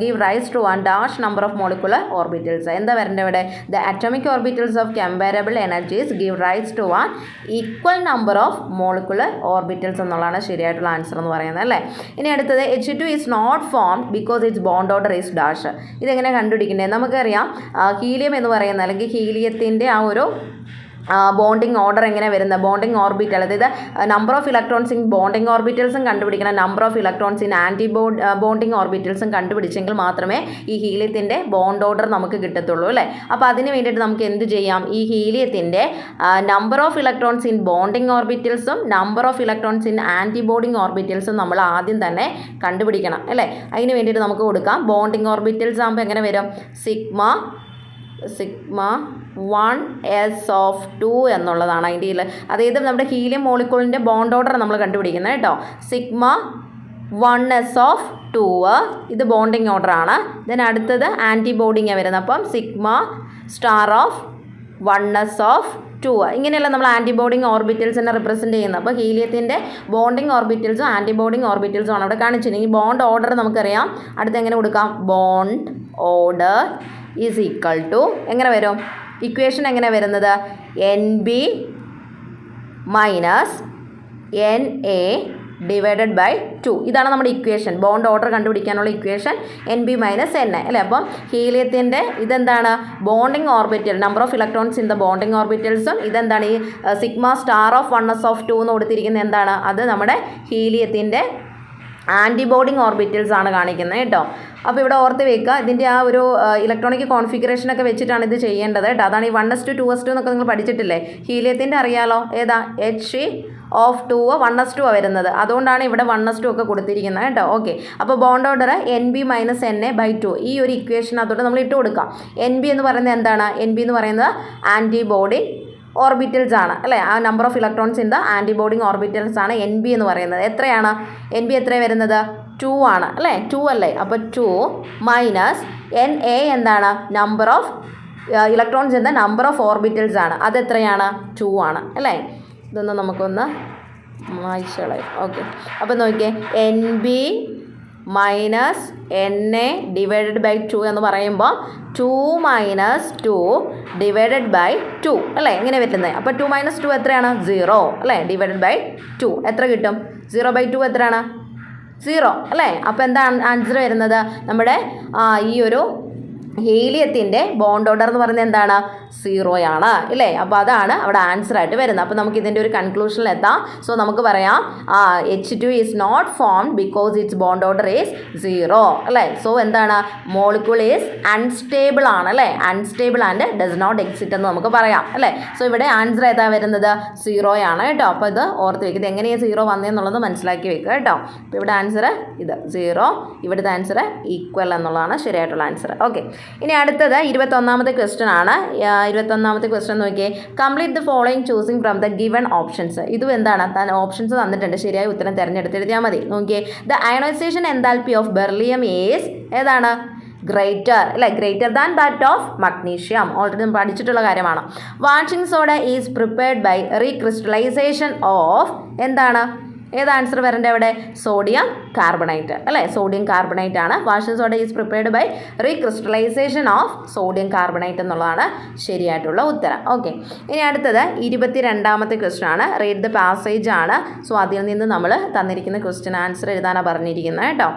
give rise to 1 dash number of molecular orbitals. എന്താ വരേണ്ടത് ഇവിടെ? The atomic orbitals of comparable energies give rise to 1 equal number of molecular orbitals എന്നുള്ളതാണ് ശരിയായിട്ടുള്ള answer എന്ന് പറയുന്നത് അല്ലേ. ഇനി അടുത്തത് H2 is not formed because it's bond order is dash. ഇതെങ്ങനെ കണ്ടുപിടിക്കുന്നത്? നമുക്കറിയാം, ഹീലിയം എന്ന് പറയുന്ന അല്ലെങ്കിൽ ഹീലിയത്തിൻ്റെ ആ ഒരു ബോണ്ടിങ് ഓർഡർ എങ്ങനെ വരുന്നത്, ബോണ്ടിങ് ഓർബിറ്റൽ, അതായത് number of electrons in bonding ഓർബിറ്റൽസും കണ്ടുപിടിക്കണം, number of electrons in antibonding ഓർബിറ്റൽസും കണ്ടുപിടിച്ചെങ്കിൽ മാത്രമേ ഈ ഹീലിയത്തിൻ്റെ ബോണ്ട് ഓർഡർ നമുക്ക് കിട്ടത്തുള്ളൂ അല്ലേ. അപ്പോൾ അതിന് വേണ്ടിയിട്ട് നമുക്ക് എന്ത് ചെയ്യാം, ഈ ഹീലിയത്തിൻ്റെ number of electrons in bonding ഓർബിറ്റൽസും number of electrons in antibonding ഓർബിറ്റൽസും നമ്മൾ ആദ്യം തന്നെ കണ്ടുപിടിക്കണം അല്ലേ. അതിന് വേണ്ടിയിട്ട് നമുക്ക് കൊടുക്കാം ബോണ്ടിങ് ഓർബിറ്റൽസ് ആകുമ്പോൾ എങ്ങനെ വരും, സിഗ്മ 1s(2) എന്നുള്ളതാണ് അതിൻ്റെ അതായത് നമ്മുടെ ഹീലിയം മോളിക്യൂളിൻ്റെ ബോണ്ട് ഓർഡർ നമ്മൾ കണ്ടുപിടിക്കുന്നത് കേട്ടോ. സിഗ്മ 1s(2) ഇത് ബോണ്ടിങ് ഓർഡർ ആണ്. ദെൻ അടുത്തത് ആൻറ്റി ബോണ്ടിങ്ങാണ് വരുന്നത്. അപ്പം സിഗ്മ (1s(2) ഇങ്ങനെയല്ല നമ്മൾ ആൻറ്റി ബോണ്ടിങ് ഓർബിറ്റൽസിനെ റിപ്രസെൻറ്റ് ചെയ്യുന്നത്. അപ്പോൾ ഹീലിയത്തിൻ്റെ ബോണ്ടിങ് ഓർബിറ്റൽസും ആൻറ്റി ബോണ്ടിങ് ഓർബിറ്റൽസും ആണ് അവിടെ കാണിച്ചിട്ടുണ്ടെങ്കിൽ ബോണ്ട് ഓർഡർ നമുക്കറിയാം. അടുത്ത് എങ്ങനെ കൊടുക്കാം, bond order is equal to എങ്ങനെ വരും, ഇക്വേഷൻ എങ്ങനെ വരുന്നത്, NB minus NA divided by 2. ഇതാണ് നമ്മുടെ ഇക്വേഷൻ, ബോണ്ട് ഓർഡർ കണ്ടുപിടിക്കാനുള്ള ഇക്വേഷൻ NB മൈനസ് NA അല്ലേ. അപ്പം ഹീലിയത്തിൻ്റെ ഇതെന്താണ്, bonding orbital, number of electrons in the bonding ഓർബിറ്റൽസും ഇതെന്താണ് ഈ സിഗ്മ (1s(2) എന്ന് കൊടുത്തിരിക്കുന്നത് എന്താണ്, അത് നമ്മുടെ ഹീലിയത്തിൻ്റെ ആൻറ്റി ബോണ്ടിങ് ഓർബിറ്റൽസ് ആണ് കാണിക്കുന്നത് കേട്ടോ. അപ്പോൾ ഇവിടെ ഓർത്ത് വെക്കുക, ഇതിൻ്റെ ആ ഒരു ഇലക്ട്രോണിക് കോൺഫിഗറേഷനൊക്കെ വെച്ചിട്ടാണ് ഇത് ചെയ്യേണ്ടത് കേട്ടോ. അതാണ് ഈ 1s2 2s2 എന്നൊക്കെ നിങ്ങൾ പഠിച്ചിട്ടില്ലേ. ഹീലിയത്തിൻ്റെ അറിയാലോ, ഏതാ He(2) 1s2 വരുന്നത്, അതുകൊണ്ടാണ് ഇവിടെ 1s2 ഒക്കെ കൊടുത്തിരിക്കുന്നത് കേട്ടോ. ഓക്കെ, അപ്പോൾ bond order NB minus NA/2 ഈ ഒരു ഇക്വേഷൻ അതോടെ നമ്മൾ ഇട്ട് കൊടുക്കാം. NB എന്ന് പറയുന്നത് എന്താണ്, NB എന്ന് പറയുന്നത് ആൻറ്റി ബോണ്ടിങ് ഓർബിറ്റൽസ് ആണ് അല്ലേ. ആ number of electrons in the anti bonding orbitals ആണ് NB എന്ന് പറയുന്നത്. എത്രയാണ് NB, എത്രയാണ് വരുന്നത്, 2 ആണ് അല്ലേ, 2 അല്ലേ. അപ്പോൾ 2 മൈനസ് NA എന്താണ്, number of electrons in the number of orbitals ആണ്, അതെത്രയാണ്, 2 ആണ് അല്ലേ. ഇതൊന്ന് നമുക്കൊന്ന് വായിച്ചോളാം. ഓക്കെ, അപ്പോൾ നോക്കിയേ, NB minus NA divided by 2 എന്ന് പറയുമ്പോൾ 2 മൈനസ് 2 ഡിവൈഡഡ് ബൈ 2 അല്ലേ, ഇങ്ങനെ വരുന്നത്. അപ്പോൾ 2 മൈനസ് 2 എത്രയാണ്, 0 അല്ലേ, ഡിവൈഡഡ് ബൈ 2 എത്ര കിട്ടും, 0/2 എത്രയാണ്, 0 അല്ലേ. അപ്പോൾ എന്താണ് ആൻസർ വരുന്നത്, നമ്മുടെ ഈ ഒരു ഹീലിയത്തിൻ്റെ ബോണ്ട് ഓർഡർ എന്ന് പറയുന്നത് എന്താണ്, 0 ആണ് ഇല്ലേ. അപ്പോൾ അതാണ് അവിടെ ആൻസർ ആയിട്ട് വരുന്നത്. അപ്പോൾ നമുക്ക് ഇതിൻ്റെ ഒരു കൺക്ലൂഷനിൽ എത്താം. സോ നമുക്ക് പറയാം H2 is not formed because it's bond order is 0 അല്ലേ. സോ എന്താണ്, മോളിക്യൂൾ ഈസ് അൺസ്റ്റേബിൾ ആണ് അല്ലേ, unstable and does not exist എന്ന് നമുക്ക് പറയാം അല്ലേ. സോ ഇവിടെ ആൻസർ ഏതാ വരുന്നത്, 0 ആണ് കേട്ടോ. അപ്പോൾ ഇത് ഓർത്ത് വയ്ക്കുക, ഇത് എങ്ങനെയാണ് 0 വന്നതെന്നുള്ളത് മനസ്സിലാക്കി വെക്കുക കേട്ടോ. അപ്പോൾ ഇവിടെ ആൻസർ ഇത് 0, ഇവിടുത്തെ ആൻസർ ഈക്വൽ എന്നുള്ളതാണ് ശരിയായിട്ടുള്ള ആൻസർ. ഓക്കെ, ഇനി അടുത്തത് 21ാമത്തെ ക്വസ്റ്റ്യൻ ആണ്. 21ാമത്തെ ക്വസ്റ്റ്യൻ നോക്കിയേ, complete the following choosing from the given options. ഇതും എന്താണ്, ഓപ്ഷൻസ് തന്നിട്ടുണ്ട്, ശരിയായ ഉത്തരം തിരഞ്ഞെടുത്ത് എഴുതിയാൽ മതി. നോക്കിയേ, the ionisation enthalpy of beryllium is ഏതാണ്, ഗ്രേറ്റർ അല്ലേ, greater than that of magnesium, already നമ്മൾ പഠിച്ചിട്ടുള്ള കാര്യമാണ്. Washing soda is prepared by recrystallisation of എന്താണ്, ഏത് ആൻസർ വരേണ്ടത് അവിടെ, സോഡിയം കാർബണേറ്റ് അല്ലേ, സോഡിയം കാർബണേറ്റ് ആണ്. Washing soda is prepared by recrystallisation of sodium carbonate എന്നുള്ളതാണ് ശരിയായിട്ടുള്ള ഉത്തരം. ഓക്കെ, ഇനി അടുത്തത് 22ാമത്തെ ക്വസ്റ്റ്യൻ ആണ്. റീഡ് ദ പാസേജ് ആണ്. സോ അതിൽ നിന്ന് നമ്മൾ തന്നിരിക്കുന്ന ക്വസ്റ്റ്യൻ ആൻസർ എഴുതാനാണ് പറഞ്ഞിരിക്കുന്നത് കേട്ടോ.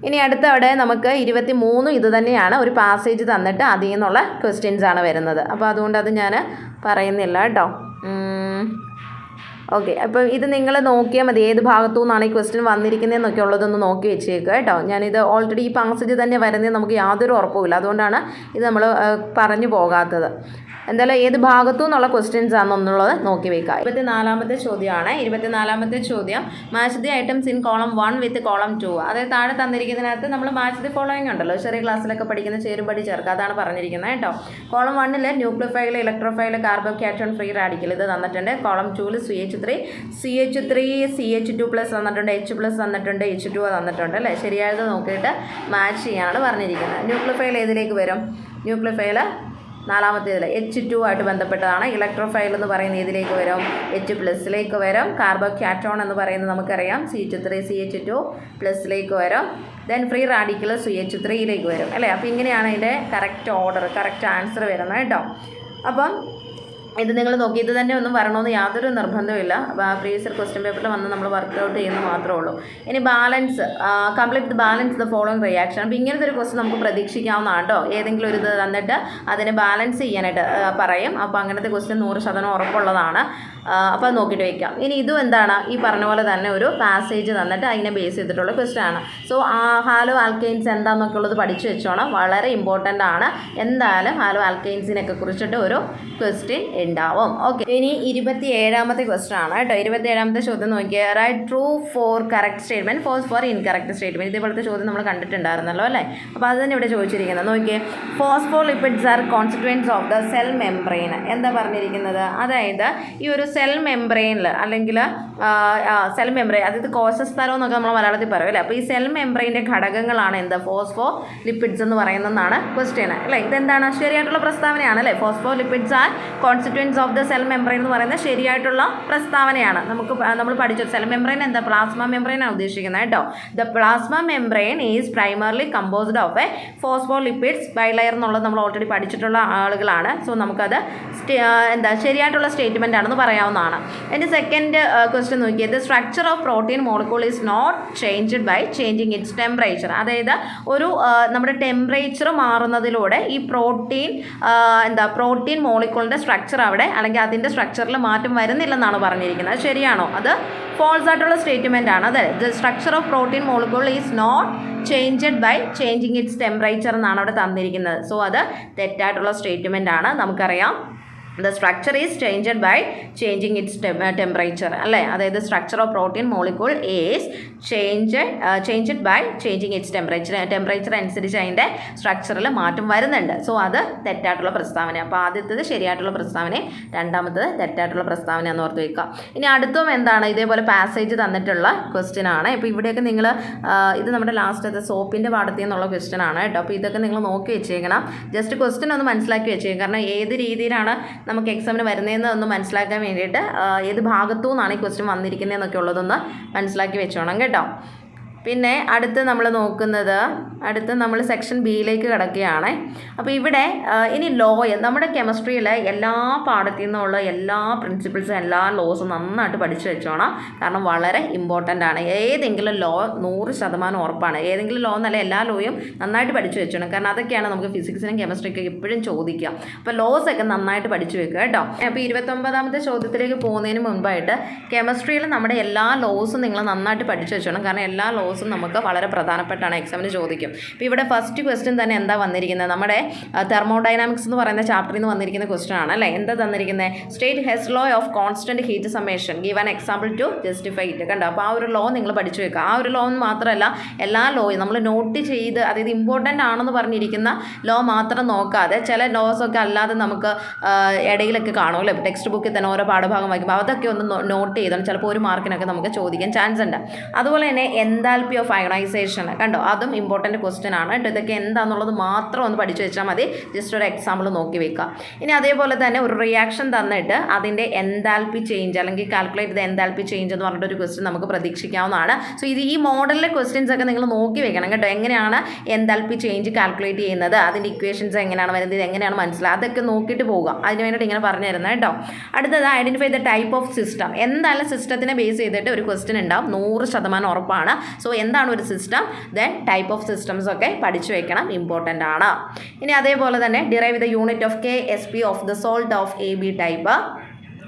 ഇനി അടുത്ത അവിടെ നമുക്ക് 23 ഇത് തന്നെയാണ്, ഒരു പാസേജ് തന്നിട്ട് അതിൽ നിന്നുള്ള ക്വസ്റ്റ്യൻസ് ആണ് വരുന്നത്. അപ്പോൾ അതുകൊണ്ട് അത് ഞാൻ പറയുന്നില്ല കേട്ടോ. ഓക്കെ, അപ്പം ഇത് നിങ്ങൾ നോക്കിയാൽ മതി, ഏത് ഭാഗത്തു നിന്നാണ് ഈ ക്വസ്റ്റ്യൻ വന്നിരിക്കുന്നതെന്നൊക്കെ ഉള്ളതൊന്ന് നോക്കി വെച്ചേക്കുക കേട്ടോ. ഞാനിത് ഓൾറെഡി ഈ പാസേജ് തന്നെ വരുന്നത് നമുക്ക് യാതൊരു ഉറപ്പുമില്ല, അതുകൊണ്ടാണ് ഇത് നമ്മൾ പറഞ്ഞു പോകാത്തത്. എന്തായാലും ഏത് ഭാഗത്തു നിന്നുള്ള ക്വസ്റ്റ്യൻസ് ആണെന്നുള്ളത് നോക്കി വെക്കുക. 24ാമത്തെ ചോദ്യമാണ്. 24ാമത്തെ ചോദ്യം, match the items in column 1 with column 2. അതായത് താഴെ തന്നിരിക്കുന്നതിനകത്ത് നമ്മൾ മാച്ച് ദി ഫോളോയിങ് ഉണ്ടല്ലോ, ചെറിയ ക്ലാസ്സിലൊക്കെ പഠിക്കുന്ന ചേരുപടി ചേർക്കുക, അതാണ് പറഞ്ഞിരിക്കുന്നത് കേട്ടോ. Column 1 nucleophile, electrophile, carbocation, free radical ഇത് തന്നിട്ടുണ്ട്. കോളം 2 CH3 CH2+ തന്നിട്ടുണ്ട്, H+ തന്നിട്ടുണ്ട്, H2 തന്നിട്ടുണ്ട് അല്ലേ. ശരിയായത് നോക്കിയിട്ട് മാച്ച് ചെയ്യാനാണ് പറഞ്ഞിരിക്കുന്നത്. ന്യൂക്ലിയോഫൈൽ ഏതിലേക്ക് വരും, ന്യൂക്ലിയോഫൈൽ 4ാമത്തേതിൽ H2 ആയിട്ട് ബന്ധപ്പെട്ടതാണ്. ഇലക്ട്രോഫൈൽ എന്ന് പറയുന്ന ഇതിലേക്ക് വരും, H+ വരും. കാർബോകാറ്റോൺ എന്ന് പറയുന്നത് നമുക്കറിയാം CH3 CH2+ വരും. ദെൻ ഫ്രീ റാഡിക്കൽ CH3 വരും അല്ലേ. അപ്പോൾ ഇങ്ങനെയാണ് ഇതിൻ്റെ കറക്റ്റ് ഓർഡർ, കറക്റ്റ് ആൻസർ വരുന്നത് കേട്ടോ. അപ്പം ഇത് നിങ്ങൾ നോക്കി ഇത് തന്നെ ഒന്നും വരണമെന്ന് യാതൊരു നിർബന്ധമില്ല. പ്രീവിയസ് ഇയർ ക്വസ്റ്റ്യൻ പേപ്പറിൽ വന്ന് നമ്മൾ വർക്കൗട്ട് ചെയ്യുന്നത് മാത്രമേ ഉള്ളൂ. ഇനി balance, complete the balance the following reaction. അപ്പോൾ ഇങ്ങനത്തെ ഒരു ക്വസ്റ്റ്യൻ നമുക്ക് പ്രതീക്ഷിക്കാവുന്നതാണ് കേട്ടോ. ഏതെങ്കിലും ഒരു ഇത് തന്നിട്ട് അതിനെ ബാലൻസ് ചെയ്യാനായിട്ട് പറയും. അപ്പോൾ അങ്ങനത്തെ ക്വസ്റ്റ്യൻ 100% ഉറപ്പുള്ളതാണ്. അപ്പോൾ അത് നോക്കിയിട്ട് വയ്ക്കാം. ഇനി ഇതും എന്താണ്, ഈ പറഞ്ഞ പോലെ തന്നെ ഒരു പാസേജ് തന്നിട്ട് അതിനെ ബേസ് ചെയ്തിട്ടുള്ള ക്വസ്റ്റ്യൻ ആണ്. സോ ഹാലോ ആൽക്കെയിൻസ് എന്താണെന്നൊക്കെ ഉള്ളത് പഠിച്ചു വെച്ചോണം, വളരെ ഇമ്പോർട്ടൻ്റ് ആണ്. എന്തായാലും ഹാലോ ആൽക്കെയിൻസിനൊക്കെ കുറിച്ചിട്ട് ഒരു ക്വസ്റ്റ്യൻ ഉണ്ടാവും. ഓക്കെ, ഇനി 27ാമത്തെ ക്വസ്റ്റ്യൻ ആണ് കേട്ടോ. 27ാമത്തെ ചോദ്യം നോക്കിയാൽ right true for correct statement, false for incorrect statement. ഇതേപോലത്തെ ചോദ്യം നമ്മൾ കണ്ടിട്ടുണ്ടായിരുന്നല്ലോ അല്ലേ. അപ്പോൾ അത് തന്നെ ഇവിടെ ചോദിച്ചിരിക്കുന്നത് നോക്കിയേ. Phospholipids are constituents of the cell membrane. എന്താ പറഞ്ഞിരിക്കുന്നത്, അതായത് ഈ ഒരു സെൽ മെംബ്രെയിനിൽ അല്ലെങ്കിൽ സെൽ മെംബ്രെയിൻ, അതായത് കോശസ്ഥലം എന്നൊക്കെ നമ്മൾ മലയാളത്തിൽ പറയും അല്ലേ. അപ്പോൾ ഈ സെൽ മെംബ്രെയിൻ്റെ ഘടകങ്ങളാണ് എന്ത്, ഫോസ്ഫോലിപ്പിഡ്സ് എന്ന് പറയുന്നതാണ് ക്വസ്റ്റ്യൻ അല്ലേ. ഇതെന്താണ്, ശരിയായിട്ടുള്ള പ്രസ്താവനയാണ് അല്ലേ. Phospholipids are constituents of the cell membrane എന്ന് പറയുന്നത് ശരിയായിട്ടുള്ള പ്രസ്താവനയാണ്. നമ്മൾ പഠിച്ചു സെൽ മെംബ്രെയിൻ എന്താ, പ്ലാസ്മ മെംബ്രെയിനാണ് ഉദ്ദേശിക്കുന്നത് കേട്ടോ. The plasma membrane is primarily composed of a phospholipids bilayer എന്നുള്ളത് നമ്മൾ ഓൾറെഡി പഠിച്ചിട്ടുള്ള ആളുകളാണ്. സോ നമുക്കത് ശരിയായിട്ടുള്ള സ്റ്റേറ്റ്മെൻ്റ് ആണെന്ന് പറയാവുന്നതാണ്. എൻ്റെ സെക്കൻഡ് ക്വസ്റ്റ്യൻ നോക്കിയത് the structure of protein molecule is not changed by changing its temperature. അതായത് ഒരു നമ്മുടെ ടെമ്പറേച്ചർ മാറുന്നതിലൂടെ ഈ പ്രോട്ടീൻ മോളിക്യൂളിൻ്റെ സ്ട്രക്ചർ അവിടെ അല്ലെങ്കിൽ അതിൻ്റെ സ്ട്രക്ചറിൽ മാറ്റം വരുന്നില്ലെന്നാണ് പറഞ്ഞിരിക്കുന്നത്. ശരിയാണോ? അത് ഫോൾസ് ആയിട്ടുള്ള സ്റ്റേറ്റ്മെൻ്റ് ആണ്. അതെ, the structure of protein molecule is not changed by changing its temperature എന്നാണ് അവിടെ തന്നിരിക്കുന്നത്. സോ അത് തെറ്റായിട്ടുള്ള സ്റ്റേറ്റ്മെൻ്റ് ആണ്. നമുക്കറിയാം the structure is changed by changing its temperature അല്ലേ. അതായത് structure of protein molecule is changed by changing its temperature അനുസരിച്ച് അതിൻ്റെ സ്ട്രക്ചറിൽ മാറ്റം വരുന്നുണ്ട്. സോ അത് തെറ്റായിട്ടുള്ള പ്രസ്താവന. അപ്പോൾ ആദ്യത്തേത് ശരിയായിട്ടുള്ള പ്രസ്താവനയും രണ്ടാമത്തേത് തെറ്റായിട്ടുള്ള പ്രസ്താവന എന്ന് ഓർത്ത് വയ്ക്കുക. ഇനി അടുത്തും എന്താണ്, ഇതേപോലെ പാസേജ് തന്നിട്ടുള്ള ക്വസ്റ്റ്യൻ ആണ്. ഇപ്പോൾ ഇവിടെയൊക്കെ നിങ്ങൾ ഇത് നമ്മുടെ ലാസ്റ്റത്തെ സോപ്പിൻ്റെ പാഠത്തിൽ നിന്നുള്ള ക്വസ്റ്റ്യൻ ആണ് കേട്ടോ. അപ്പോൾ ഇതൊക്കെ നിങ്ങൾ നോക്കി വെച്ചേക്കണം. ജസ്റ്റ് ക്വസ്റ്റ്യൻ ഒന്ന് മനസ്സിലാക്കി വെച്ചേക്കണം. കാരണം ഏത് രീതിയിലാണ് നമുക്ക് എക്സാമിന് വരുന്നതെന്ന് ഒന്ന് മനസ്സിലാക്കാൻ വേണ്ടിയിട്ട് ഏത് ഭാഗത്തു നിന്നാണ് ഈ ക്വസ്റ്റ്യൻ വന്നിരിക്കുന്നതെന്നൊക്കെ ഉള്ളതൊന്ന് മനസ്സിലാക്കി വെച്ചോണം കേട്ടോ. പിന്നെ അടുത്ത് നമ്മൾ സെക്ഷൻ ബിയിലേക്ക് കിടക്കുകയാണ്. അപ്പോൾ ഇവിടെ ഇനി നമ്മുടെ കെമിസ്ട്രിയിലെ എല്ലാ പാഠത്തിൽ നിന്നുള്ള എല്ലാ പ്രിൻസിപ്പിൾസും എല്ലാ ലോസും നന്നായിട്ട് പഠിച്ചു വെച്ചോണം. കാരണം വളരെ ഇമ്പോർട്ടൻ്റ് ആണ്. ഏതെങ്കിലും ലോ 100% ഉറപ്പാണ്. ഏതെങ്കിലും ലോ എന്നല്ല, എല്ലാ ലോയും നന്നായിട്ട് പഠിച്ചു വെച്ചോണം. കാരണം അതൊക്കെയാണ് നമുക്ക് ഫിസിക്സിനും കെമിസ്ട്രിക്കും എപ്പോഴും ചോദിക്കുക. അപ്പോൾ ലോസ് ഒക്കെ നന്നായിട്ട് പഠിച്ചു വെക്കുക കേട്ടോ. അപ്പോൾ 29ാമത്തെ ചോദ്യത്തിലേക്ക് പോകുന്നതിന് മുൻപായിട്ട് കെമിസ്ട്രിയിൽ നമ്മുടെ എല്ലാ ലോസും നിങ്ങൾ നന്നായിട്ട് പഠിച്ചു വെച്ചോണം. കാരണം എല്ലാ ലോസും നമുക്ക് വളരെ പ്രധാനപ്പെട്ടാണ്, എക്സാമിന് ചോദിക്കും. ഇപ്പോൾ ഇവിടെ ഫസ്റ്റ് ക്വസ്റ്റ്യൻ തന്നെ എന്താ വന്നിരിക്കുന്നത്, നമ്മുടെ തെർമോഡൈനാമിക്സ് എന്ന് പറയുന്ന ചാപ്റ്ററിൽ നിന്ന് വന്നിരിക്കുന്ന ക്വസ്റ്റ്യൻ ആണ് അല്ലേ. എന്താ തന്നിരിക്കുന്നത്, state Hess law of constant heat summation, give an example to justify it. കണ്ടോ, അപ്പോൾ ആ ഒരു ലോ നിങ്ങൾ പഠിച്ചു വെക്കുക. ആ ഒരു ലോ മാത്രമല്ല, എല്ലാ ലോയും നമ്മൾ നോട്ട് ചെയ്ത്, അതായത് ഇമ്പോർട്ടൻ്റ് ആണെന്ന് പറഞ്ഞിരിക്കുന്ന ലോ മാത്രം നോക്കാതെ ചില ലോസൊക്കെ അല്ലാതെ നമുക്ക് ഇടയിലൊക്കെ കാണുമല്ലോ, ടെക്സ്റ്റ് ബുക്കിൽ തന്നെ ഓരോ പാഠഭാഗം വായിക്കുമ്പോൾ അതൊക്കെ ഒന്ന് നോട്ട് ചെയ്തോണം. ചിലപ്പോൾ ഒരു മാർക്കിനൊക്കെ നമുക്ക് ചോദിക്കാൻ ചാൻസ് ഉണ്ട്. അതുപോലെ തന്നെ എന്താൽപ്പി ഓഫ് അയണൈസേഷൻ, കണ്ടോ, അതും ഇമ്പോർട്ടൻറ്റ് ക്വസ്റ്റ്യൻ ആണ് കേട്ടോ. ഇതൊക്കെ എന്താണെന്നുള്ളത് മാത്രം ഒന്ന് പഠിച്ചു വെച്ചാൽ മതി. ജസ്റ്റ് ഒരു എക്സാമ്പിൾ നോക്കി വെക്കുക. ഇനി അതേപോലെ തന്നെ ഒരു റിയാക്ഷൻ തന്നിട്ട് അതിൻ്റെ എന്താൽപ്പി ചേഞ്ച് അല്ലെങ്കിൽ കാൽക്കുലേറ്റ് ദ എന്താൽപ്പി ചേഞ്ച് എന്ന് പറഞ്ഞിട്ടൊരു ക്വസ്റ്റ്യൻ നമുക്ക് പ്രതീക്ഷിക്കാവുന്നതാണ്. സോ ഈ മോഡലിലെ ക്വസ്റ്റ്യൻസ് ഒക്കെ നിങ്ങൾ നോക്കി വെക്കണം കേട്ടോ. എങ്ങനെയാണ് എന്താൽപ്പി ചേഞ്ച് കാൽക്കുലേറ്റ് ചെയ്യുന്നത്, അതിൻ്റെ ഇക്വേഷൻസ് എങ്ങനെയാണ് വരുന്നത്, ഇത് എങ്ങനെയാണ് മനസ്സിലാക്കുക, അതൊക്കെ നോക്കിയിട്ട് പോകുക. അതിന് വേണ്ടിയിട്ട് ഇങ്ങനെ പറഞ്ഞു തരുന്നത് കേട്ടോ. അടുത്തത് identify the type of system. എന്തായാലും സിസ്റ്റത്തിനെ ബേസ് ചെയ്തിട്ട് ഒരു ക്വസ്റ്റ്യൻ ഉണ്ടാവും, 100% ഉറപ്പാണ്. സോ എന്താണ് ഒരു system, then type of systems ഒക്കെ പഠിച്ചു വെക്കണം, ഇമ്പോർട്ടൻ്റ് ആണ്. ഇനി അതേപോലെ തന്നെ derive the unit of KSP of the salt of AB type,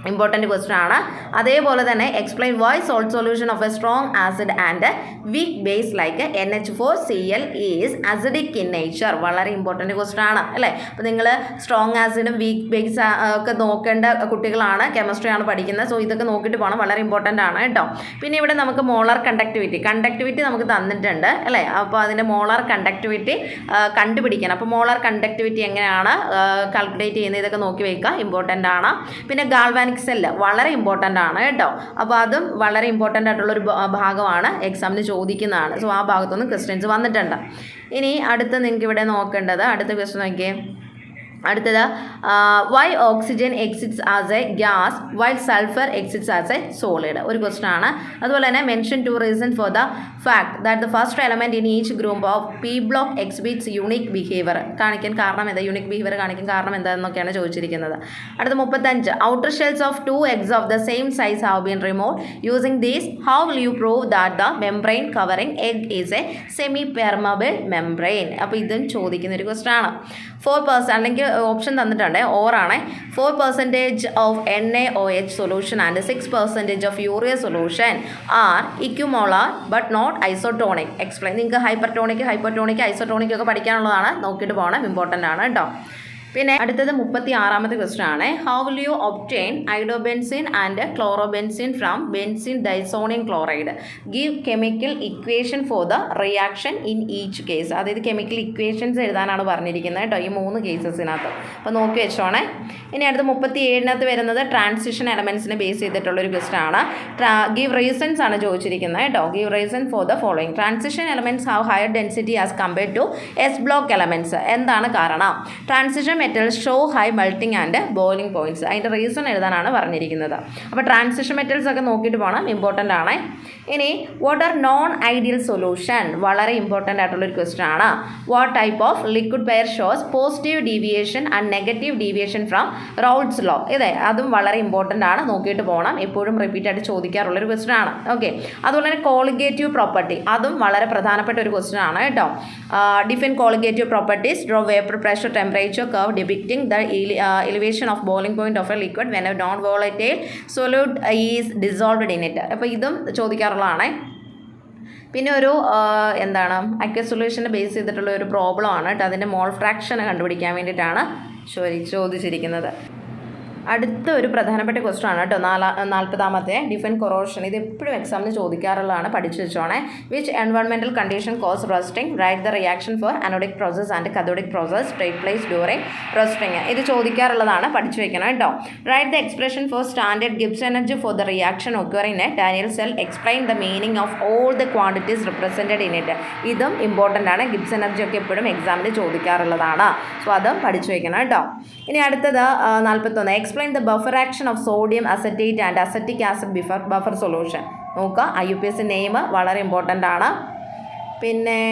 important question ആണ്. അതേപോലെ തന്നെ explain Y salt solution of A strong acid and weak base like NH4Cl is acidic in nature. വളരെ important question ആണ് അല്ലേ. അപ്പോൾ നിങ്ങൾ strong ആസിഡും weak base ഒക്കെ നോക്കേണ്ട കുട്ടികളാണ്, കെമിസ്ട്രിയാണ് പഠിക്കുന്നത്. സോ ഇതൊക്കെ നോക്കിയിട്ട് പോകണം, വളരെ ഇമ്പോർട്ടൻ്റ് ആണ് കേട്ടോ. പിന്നെ ഇവിടെ നമുക്ക് മോളാർ കണ്ടക്ടിവിറ്റി നമുക്ക് തന്നിട്ടുണ്ട് അല്ലേ. അപ്പോൾ അതിൻ്റെ മോളാർ കണ്ടക്ടിവിറ്റി കണ്ടുപിടിക്കണം. അപ്പോൾ മോളാർ കണ്ടക്ടിവിറ്റി എങ്ങനെയാണ് കാൽക്കുലേറ്റ് ചെയ്യുന്നത്, ഇതൊക്കെ നോക്കി വയ്ക്കുക, ഇമ്പോർട്ടൻ്റ് ആണ്. പിന്നെ ഗാൾവാനിക് സെല്ല് വളരെ ഇമ്പോർട്ടൻ്റ് ആണ് കേട്ടോ. അപ്പോൾ അതും വളരെ ഇമ്പോർട്ടൻ്റ് ആയിട്ടുള്ളൊരു ഭാഗമാണ്, എക്സാമിന് ചോദിക്കുന്നതാണ്. സോ ആ ഭാഗത്തുനിന്ന് ക്വസ്റ്റ്യൻസ് വന്നിട്ടുണ്ട്. ഇനി അടുത്ത് നിങ്ങൾക്ക് ഇവിടെ നോക്കേണ്ടത്, അടുത്ത ക്വസ്റ്റ്യൻ നോക്കിയേ, അടുത്തത് why oxygen exists as a gas while sulphur exists as a solid ഒരു ക്വസ്റ്റൻ ആണ്. അതുപോലെ തന്നെ mention two reason for the fact that the first element in each group of p block exhibits unique behaviour കാണിക്കാൻ കാരണം എന്താ, unique behaviour കാണിക്കാൻ കാരണം എന്താണെന്നൊക്കെയാണ് ചോദിച്ചിരിക്കുന്നത്. അടുത്ത 35 outer shells of 2 eggs of the same size have been remove using these how will U prove that the membrane covering egg is A semi permeable membrane. അപ്പോൾ ഇതും ചോദിക്കുന്ന ഒരു ക്വസ്റ്റൻ ആണ്. 4% അല്ലെങ്കിൽ ഓപ്ഷൻ തന്നിട്ടുണ്ട് ഓറാണ്. 4% of NaOH solution and 6% of urea solution are equimolar but not isotonic. Explain. നിങ്ങൾക്ക് hypertonic isotonic ഒക്കെ പഠിക്കാനുള്ളതാണ്, നോക്കിയിട്ട് പോകണം, ഇമ്പോർട്ടൻ്റ് ആണ് കേട്ടോ. പിന്നെ അടുത്തത് 36ാമത്തെ ക്വസ്റ്റൻ ആണ്. How will you obtain iodobenzene and chlorobenzene from benzene diazonium chloride? Give chemical equation for the reaction in each case. അതായത് കെമിക്കൽ ഇക്വേഷൻസ് എഴുതാനാണ് പറഞ്ഞിരിക്കുന്നത് കേട്ടോ ഈ 3 കേസസിനകത്ത്. അപ്പോൾ നോക്കി വെച്ചോണേ. ഇനി അടുത്ത 37ാമത്തെ വരുന്നത് ട്രാൻസിഷൻ എലമെൻസിനെ ബേസ് ചെയ്തിട്ടുള്ളൊരു ക്വസ്റ്റൻ ആണ്. ഗീവ് റീസൺസ് ആണ് ചോദിച്ചിരിക്കുന്നത് കേട്ടോ. Give reason for the following. Transition elements have higher density as compared to s block elements. എന്താണ് കാരണം? Transition metals show high melting and boiling points. അതിൻ്റെ റീസൺ എഴുതാനാണ് പറഞ്ഞിരിക്കുന്നത്. അപ്പോൾ ട്രാൻസിഷൻ മെറ്റൽസ് ഒക്കെ നോക്കിയിട്ട് പോകണം, ഇമ്പോർട്ടൻ്റ് ആണ്. ഇനി what are non ideal solution? വളരെ ഇമ്പോർട്ടൻ്റ് ആയിട്ടുള്ളൊരു ക്വസ്റ്റൻ ആണ്. What type of liquid pair shows positive deviation and negative deviation from Raoult's law? ഇതേ അതും വളരെ ഇമ്പോർട്ടൻ്റ് ആണ്, നോക്കിയിട്ട് പോകണം, എപ്പോഴും റിപ്പീറ്റ് ആയിട്ട് ചോദിക്കാറുള്ളൊരു ക്വസ്റ്റൻ ആണ്. ഓക്കെ. അതുപോലെ തന്നെ കോളിഗേറ്റീവ് പ്രോപ്പർട്ടി, അതും വളരെ പ്രധാനപ്പെട്ട ഒരു ക്വസ്റ്റൻ ആണ് കേട്ടോ. Define colligative properties, draw vapour pressure temperature curve depicting the elevation of boiling point of a liquid when a non-volatile solid is dissolved in it. അപ്പോൾ ഇതും ചോദിക്കാറുള്ളതാണ്. പിന്നെ ഒരു എന്താണ് അക്വസ് സൊല്യൂഷനെ ബേസ് ചെയ്തിട്ടുള്ള ഒരു പ്രോബ്ലം ആണ് കേട്ടോ. അതിൻ്റെ മോൾ ഫ്രാക്ഷൻ കണ്ടുപിടിക്കാൻ വേണ്ടിയിട്ടാണ് ചോദിച്ചിരിക്കുന്നത്. അടുത്ത ഒരു പ്രധാനപ്പെട്ട ക്വസ്റ്റൻ ആണ് കേട്ടോ 40ാമത്തെ ഡിഫൈൻ കൊറോഷൻ. ഇത് എപ്പോഴും എക്സാമിന് ചോദിക്കാറുള്ളതാണ്, പഠിച്ചു വെച്ചോണേ. Which environmental condition cause roasting? Write the reaction for anodic process and cathodic process take place during roasting. ഇത് ചോദിക്കാറുള്ളതാണ്, പഠിച്ചു വെക്കണം കേട്ടോ. Write the expression for standard Gibbs energy for the reaction occurring in a Daniell cell. Explain the meaning of all the quantities represented in it. ഇതും important ആണ്, Gibbs energy ഒക്കെ എപ്പോഴും എക്സാമിന് ചോദിക്കാറുള്ളതാണ്. സോ അതും പഠിച്ചു വെക്കണം കേട്ടോ. ഇനി അടുത്തത് 41 explain the buffer action of sodium acetate and acetic acid buffer solution. നോക്കുക, IUPAC നെയിം വളരെ ഇമ്പോർട്ടൻ്റ് ആണ്. പിന്നെ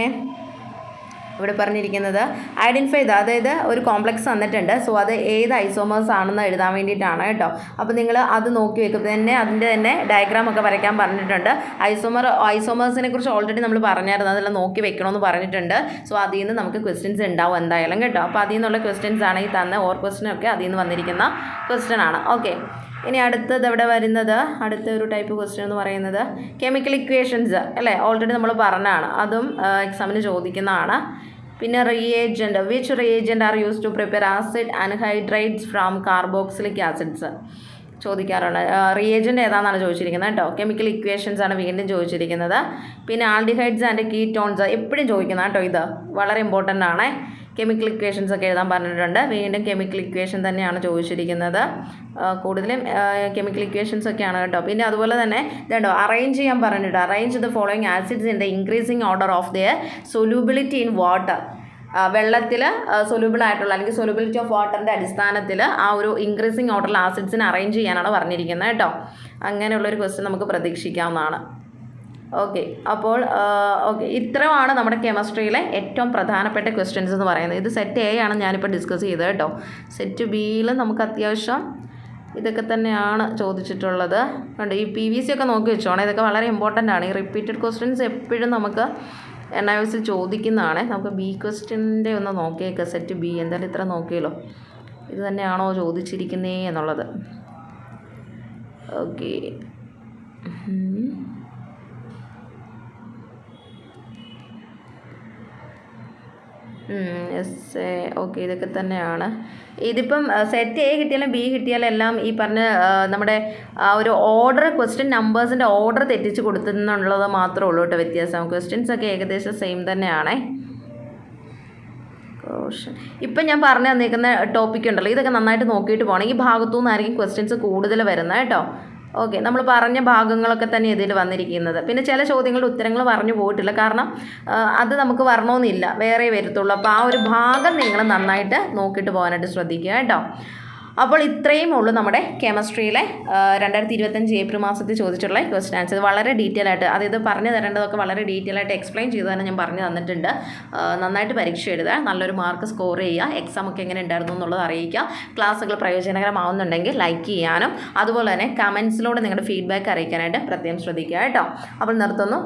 ഇവിടെ പറഞ്ഞിരിക്കുന്നത് ഐഡൻറ്റിഫൈ ചെയ്ത്, അതായത് ഒരു കോംപ്ലക്സ് തന്നിട്ടുണ്ട്. സോ അത് ഏത് ഐസോമേഴ്സ് ആണെന്ന് എഴുതാൻ വേണ്ടിയിട്ടാണ് കേട്ടോ. അപ്പോൾ നിങ്ങൾ അത് നോക്കി വെക്കുമ്പോൾ തന്നെ അതിൻ്റെ തന്നെ ഡയഗ്രാം ഒക്കെ വരയ്ക്കാൻ പറഞ്ഞിട്ടുണ്ട്. ഐസോമേഴ്സിനെ കുറിച്ച് ഓൾറെഡി നമ്മൾ പറഞ്ഞായിരുന്നു, അതെല്ലാം നോക്കി വെക്കണമെന്ന് പറഞ്ഞിട്ടുണ്ട്. സോ അതിൽ നിന്ന് നമുക്ക് ക്വസ്റ്റ്യൻസ് ഉണ്ടാവും എന്തായാലും കേട്ടോ. അപ്പോൾ അതിൽ നിന്നുള്ള ക്വസ്റ്റ്യൻസ് ആണ് ഈ തന്ന ഓർ ക്വസ്റ്റ്യനൊക്കെ അതിൽ നിന്ന് വന്നിരിക്കുന്ന ക്വസ്റ്റ്യൻ ആണ്. ഓക്കെ. ഇനി അടുത്തത് ഇവിടെ വരുന്നത് അടുത്ത ഒരു ടൈപ്പ് ക്വസ്റ്റ്യൻ എന്ന് പറയുന്നത് കെമിക്കൽ ഇക്വേഷൻസ് അല്ലേ, ഓൾറെഡി നമ്മൾ പറഞ്ഞതാണ്, അതും എക്സാമിന് ചോദിക്കുന്നതാണ്. പിന്നെ reagent, which reagent are use to prepare acid anhydrides from carboxylic acids ചോദിക്കാറുണ്ട്. റിയേജൻറ്റ് ഏതാണെന്നാണ് ചോദിച്ചിരിക്കുന്നത് കേട്ടോ. കെമിക്കൽ ഇക്വേഷൻസ് ആണ് വീണ്ടും ചോദിച്ചിരിക്കുന്നത്. പിന്നെ ആൽഡിഹൈഡ്സ് ആൻഡ് കീറ്റോൺസ് എപ്പോഴും ചോദിക്കുന്നത് കേട്ടോ. ഇത് വളരെ ഇമ്പോർട്ടൻ്റ് ആണ്. കെമിക്കൽ ഇക്വേഷൻസ് ഒക്കെ എഴുതാൻ പറഞ്ഞിട്ടുണ്ട്. വീണ്ടും കെമിക്കൽ ഇക്വേഷൻ തന്നെയാണ് ചോദിച്ചിരിക്കുന്നത്. കൂടുതലും കെമിക്കൽ ഇക്വേഷൻസ് ഒക്കെയാണ് കേട്ടോ. പിന്നെ അതുപോലെ തന്നെ ഇതുണ്ടോ അറേഞ്ച് ചെയ്യാൻ പറഞ്ഞിട്ടുണ്ട്. Arrange the following acids in the increasing order of their solubility in water. വെള്ളത്തിൽ സൊല്യൂബിൾ ആയിട്ടുള്ള അല്ലെങ്കിൽ സൊല്യൂബിലിറ്റി ഓഫ് വാട്ടറിൻ്റെ അടിസ്ഥാനത്തിൽ ആ ഒരു ഇൻക്രീസിങ് ഓർഡറിൽ ആസിഡ്സിനെ അറേഞ്ച് ചെയ്യാനാണ് പറഞ്ഞിരിക്കുന്നത് കേട്ടോ. അങ്ങനെയുള്ളൊരു ക്വസ്റ്റ്യൻ നമുക്ക് പ്രതീക്ഷിക്കാവുന്നതാണ്. ഓക്കെ. അപ്പോൾ ഓക്കെ, ഇത്രയുമാണ് നമ്മുടെ കെമിസ്ട്രിയിലെ ഏറ്റവും പ്രധാനപ്പെട്ട ക്വസ്റ്റ്യൻസ് എന്ന് പറയുന്നത്. ഇത് സെറ്റ് എ ആണ് ഞാനിപ്പോൾ ഡിസ്കസ് ചെയ്തത് കേട്ടോ. സെറ്റ് ബിയിൽ നമുക്ക് അത്യാവശ്യം ഇതൊക്കെ തന്നെയാണ് ചോദിച്ചിട്ടുള്ളത്. കണ്ടോ, ഈ PVC ഒക്കെ നോക്കി വെച്ചോണേ. ഇതൊക്കെ വളരെ ഇമ്പോർട്ടൻ്റ് ആണ്. ഈ റിപ്പീറ്റഡ് ക്വസ്റ്റ്യൻസ് എപ്പോഴും നമുക്ക് NIOS ചോദിക്കുന്നതാണ്. നമുക്ക് ബി ക്വസ്റ്റ്യൻ്റെ ഒന്ന് നോക്കിയേക്കാം. സെറ്റ് ബി എന്തായാലും ഇത്ര നോക്കിയല്ലോ, ഇത് തന്നെയാണോ ചോദിച്ചിരിക്കുന്നേ എന്നുള്ളത്. ഓക്കെ. ഓക്കെ, ഇതൊക്കെ തന്നെയാണ്. ഇതിപ്പം സെറ്റ് എ കിട്ടിയാലും ബി കിട്ടിയാലും എല്ലാം ഈ പറഞ്ഞ നമ്മുടെ ഒരു ഓർഡർ ക്വസ്റ്റ്യൻ നമ്പേഴ്സിൻ്റെ ഓർഡർ തെറ്റിച്ച് കൊടുത്തെന്നുള്ളത് മാത്രമേ ഉള്ളൂ കേട്ടോ വ്യത്യാസം. ക്വസ്റ്റ്യൻസ് ഒക്കെ ഏകദേശം സെയിം തന്നെയാണേ. ഇപ്പം ഞാൻ പറഞ്ഞു തന്നിരിക്കുന്ന ടോപ്പിക് ഉണ്ടല്ലോ, ഇതൊക്കെ നന്നായിട്ട് നോക്കിയിട്ട് പോകണം. ഈ ഭാഗത്തു നിന്നായിരിക്കും ക്വസ്റ്റ്യൻസ് കൂടുതൽ വരുന്നത് കേട്ടോ. ഓക്കെ, നമ്മൾ പറഞ്ഞ ഭാഗങ്ങളൊക്കെ തന്നെ ഇതിൽ വന്നിരിക്കുന്നത്. പിന്നെ ചില ചോദ്യങ്ങളുടെ ഉത്തരങ്ങൾ പറഞ്ഞു പോയിട്ടില്ല, കാരണം അത് നമുക്ക് വരണമെന്നില്ല, വേറെ വരത്തുള്ളൂ. അപ്പോൾ ആ ഒരു ഭാഗം നിങ്ങൾ നന്നായിട്ട് നോക്കിയിട്ട് പോകാനായിട്ട് ശ്രദ്ധിക്കുക കേട്ടോ. അപ്പോൾ ഇത്രയും ഉള്ളൂ നമ്മുടെ കെമിസ്ട്രിയിലെ 2025 ഏപ്രിൽ മാസത്തിൽ ചോദിച്ചിട്ടുള്ള ക്വസ്റ്റ്യൻ ആൻസർ. വളരെ ഡീറ്റെയിൽ ആയിട്ട്, അതായത് പറഞ്ഞു തരേണ്ടതൊക്കെ വളരെ ഡീറ്റെയിൽ ആയിട്ട് എക്സ്പ്ലെയിൻ ചെയ്ത് തന്നെ ഞാൻ പറഞ്ഞു തന്നിട്ടുണ്ട്. നന്നായിട്ട് പരീക്ഷ എഴുതുക, നല്ലൊരു മാർക്ക് സ്കോർ ചെയ്യുക, എക്സാം ഒക്കെ എങ്ങനെ ഉണ്ടായിരുന്നു എന്നുള്ളത് അറിയിക്കുക. ക്ലാസ്സുകൾ പ്രയോജനകരമാവുന്നുണ്ടെങ്കിൽ ലൈക്ക് ചെയ്യാനും അതുപോലെ തന്നെ കമൻസിലൂടെ നിങ്ങളുടെ ഫീഡ്ബാക്ക് അറിയിക്കാനായിട്ട് പ്രത്യേകം ശ്രദ്ധിക്കുക കേട്ടോ. അപ്പോൾ നിർത്തുന്നു.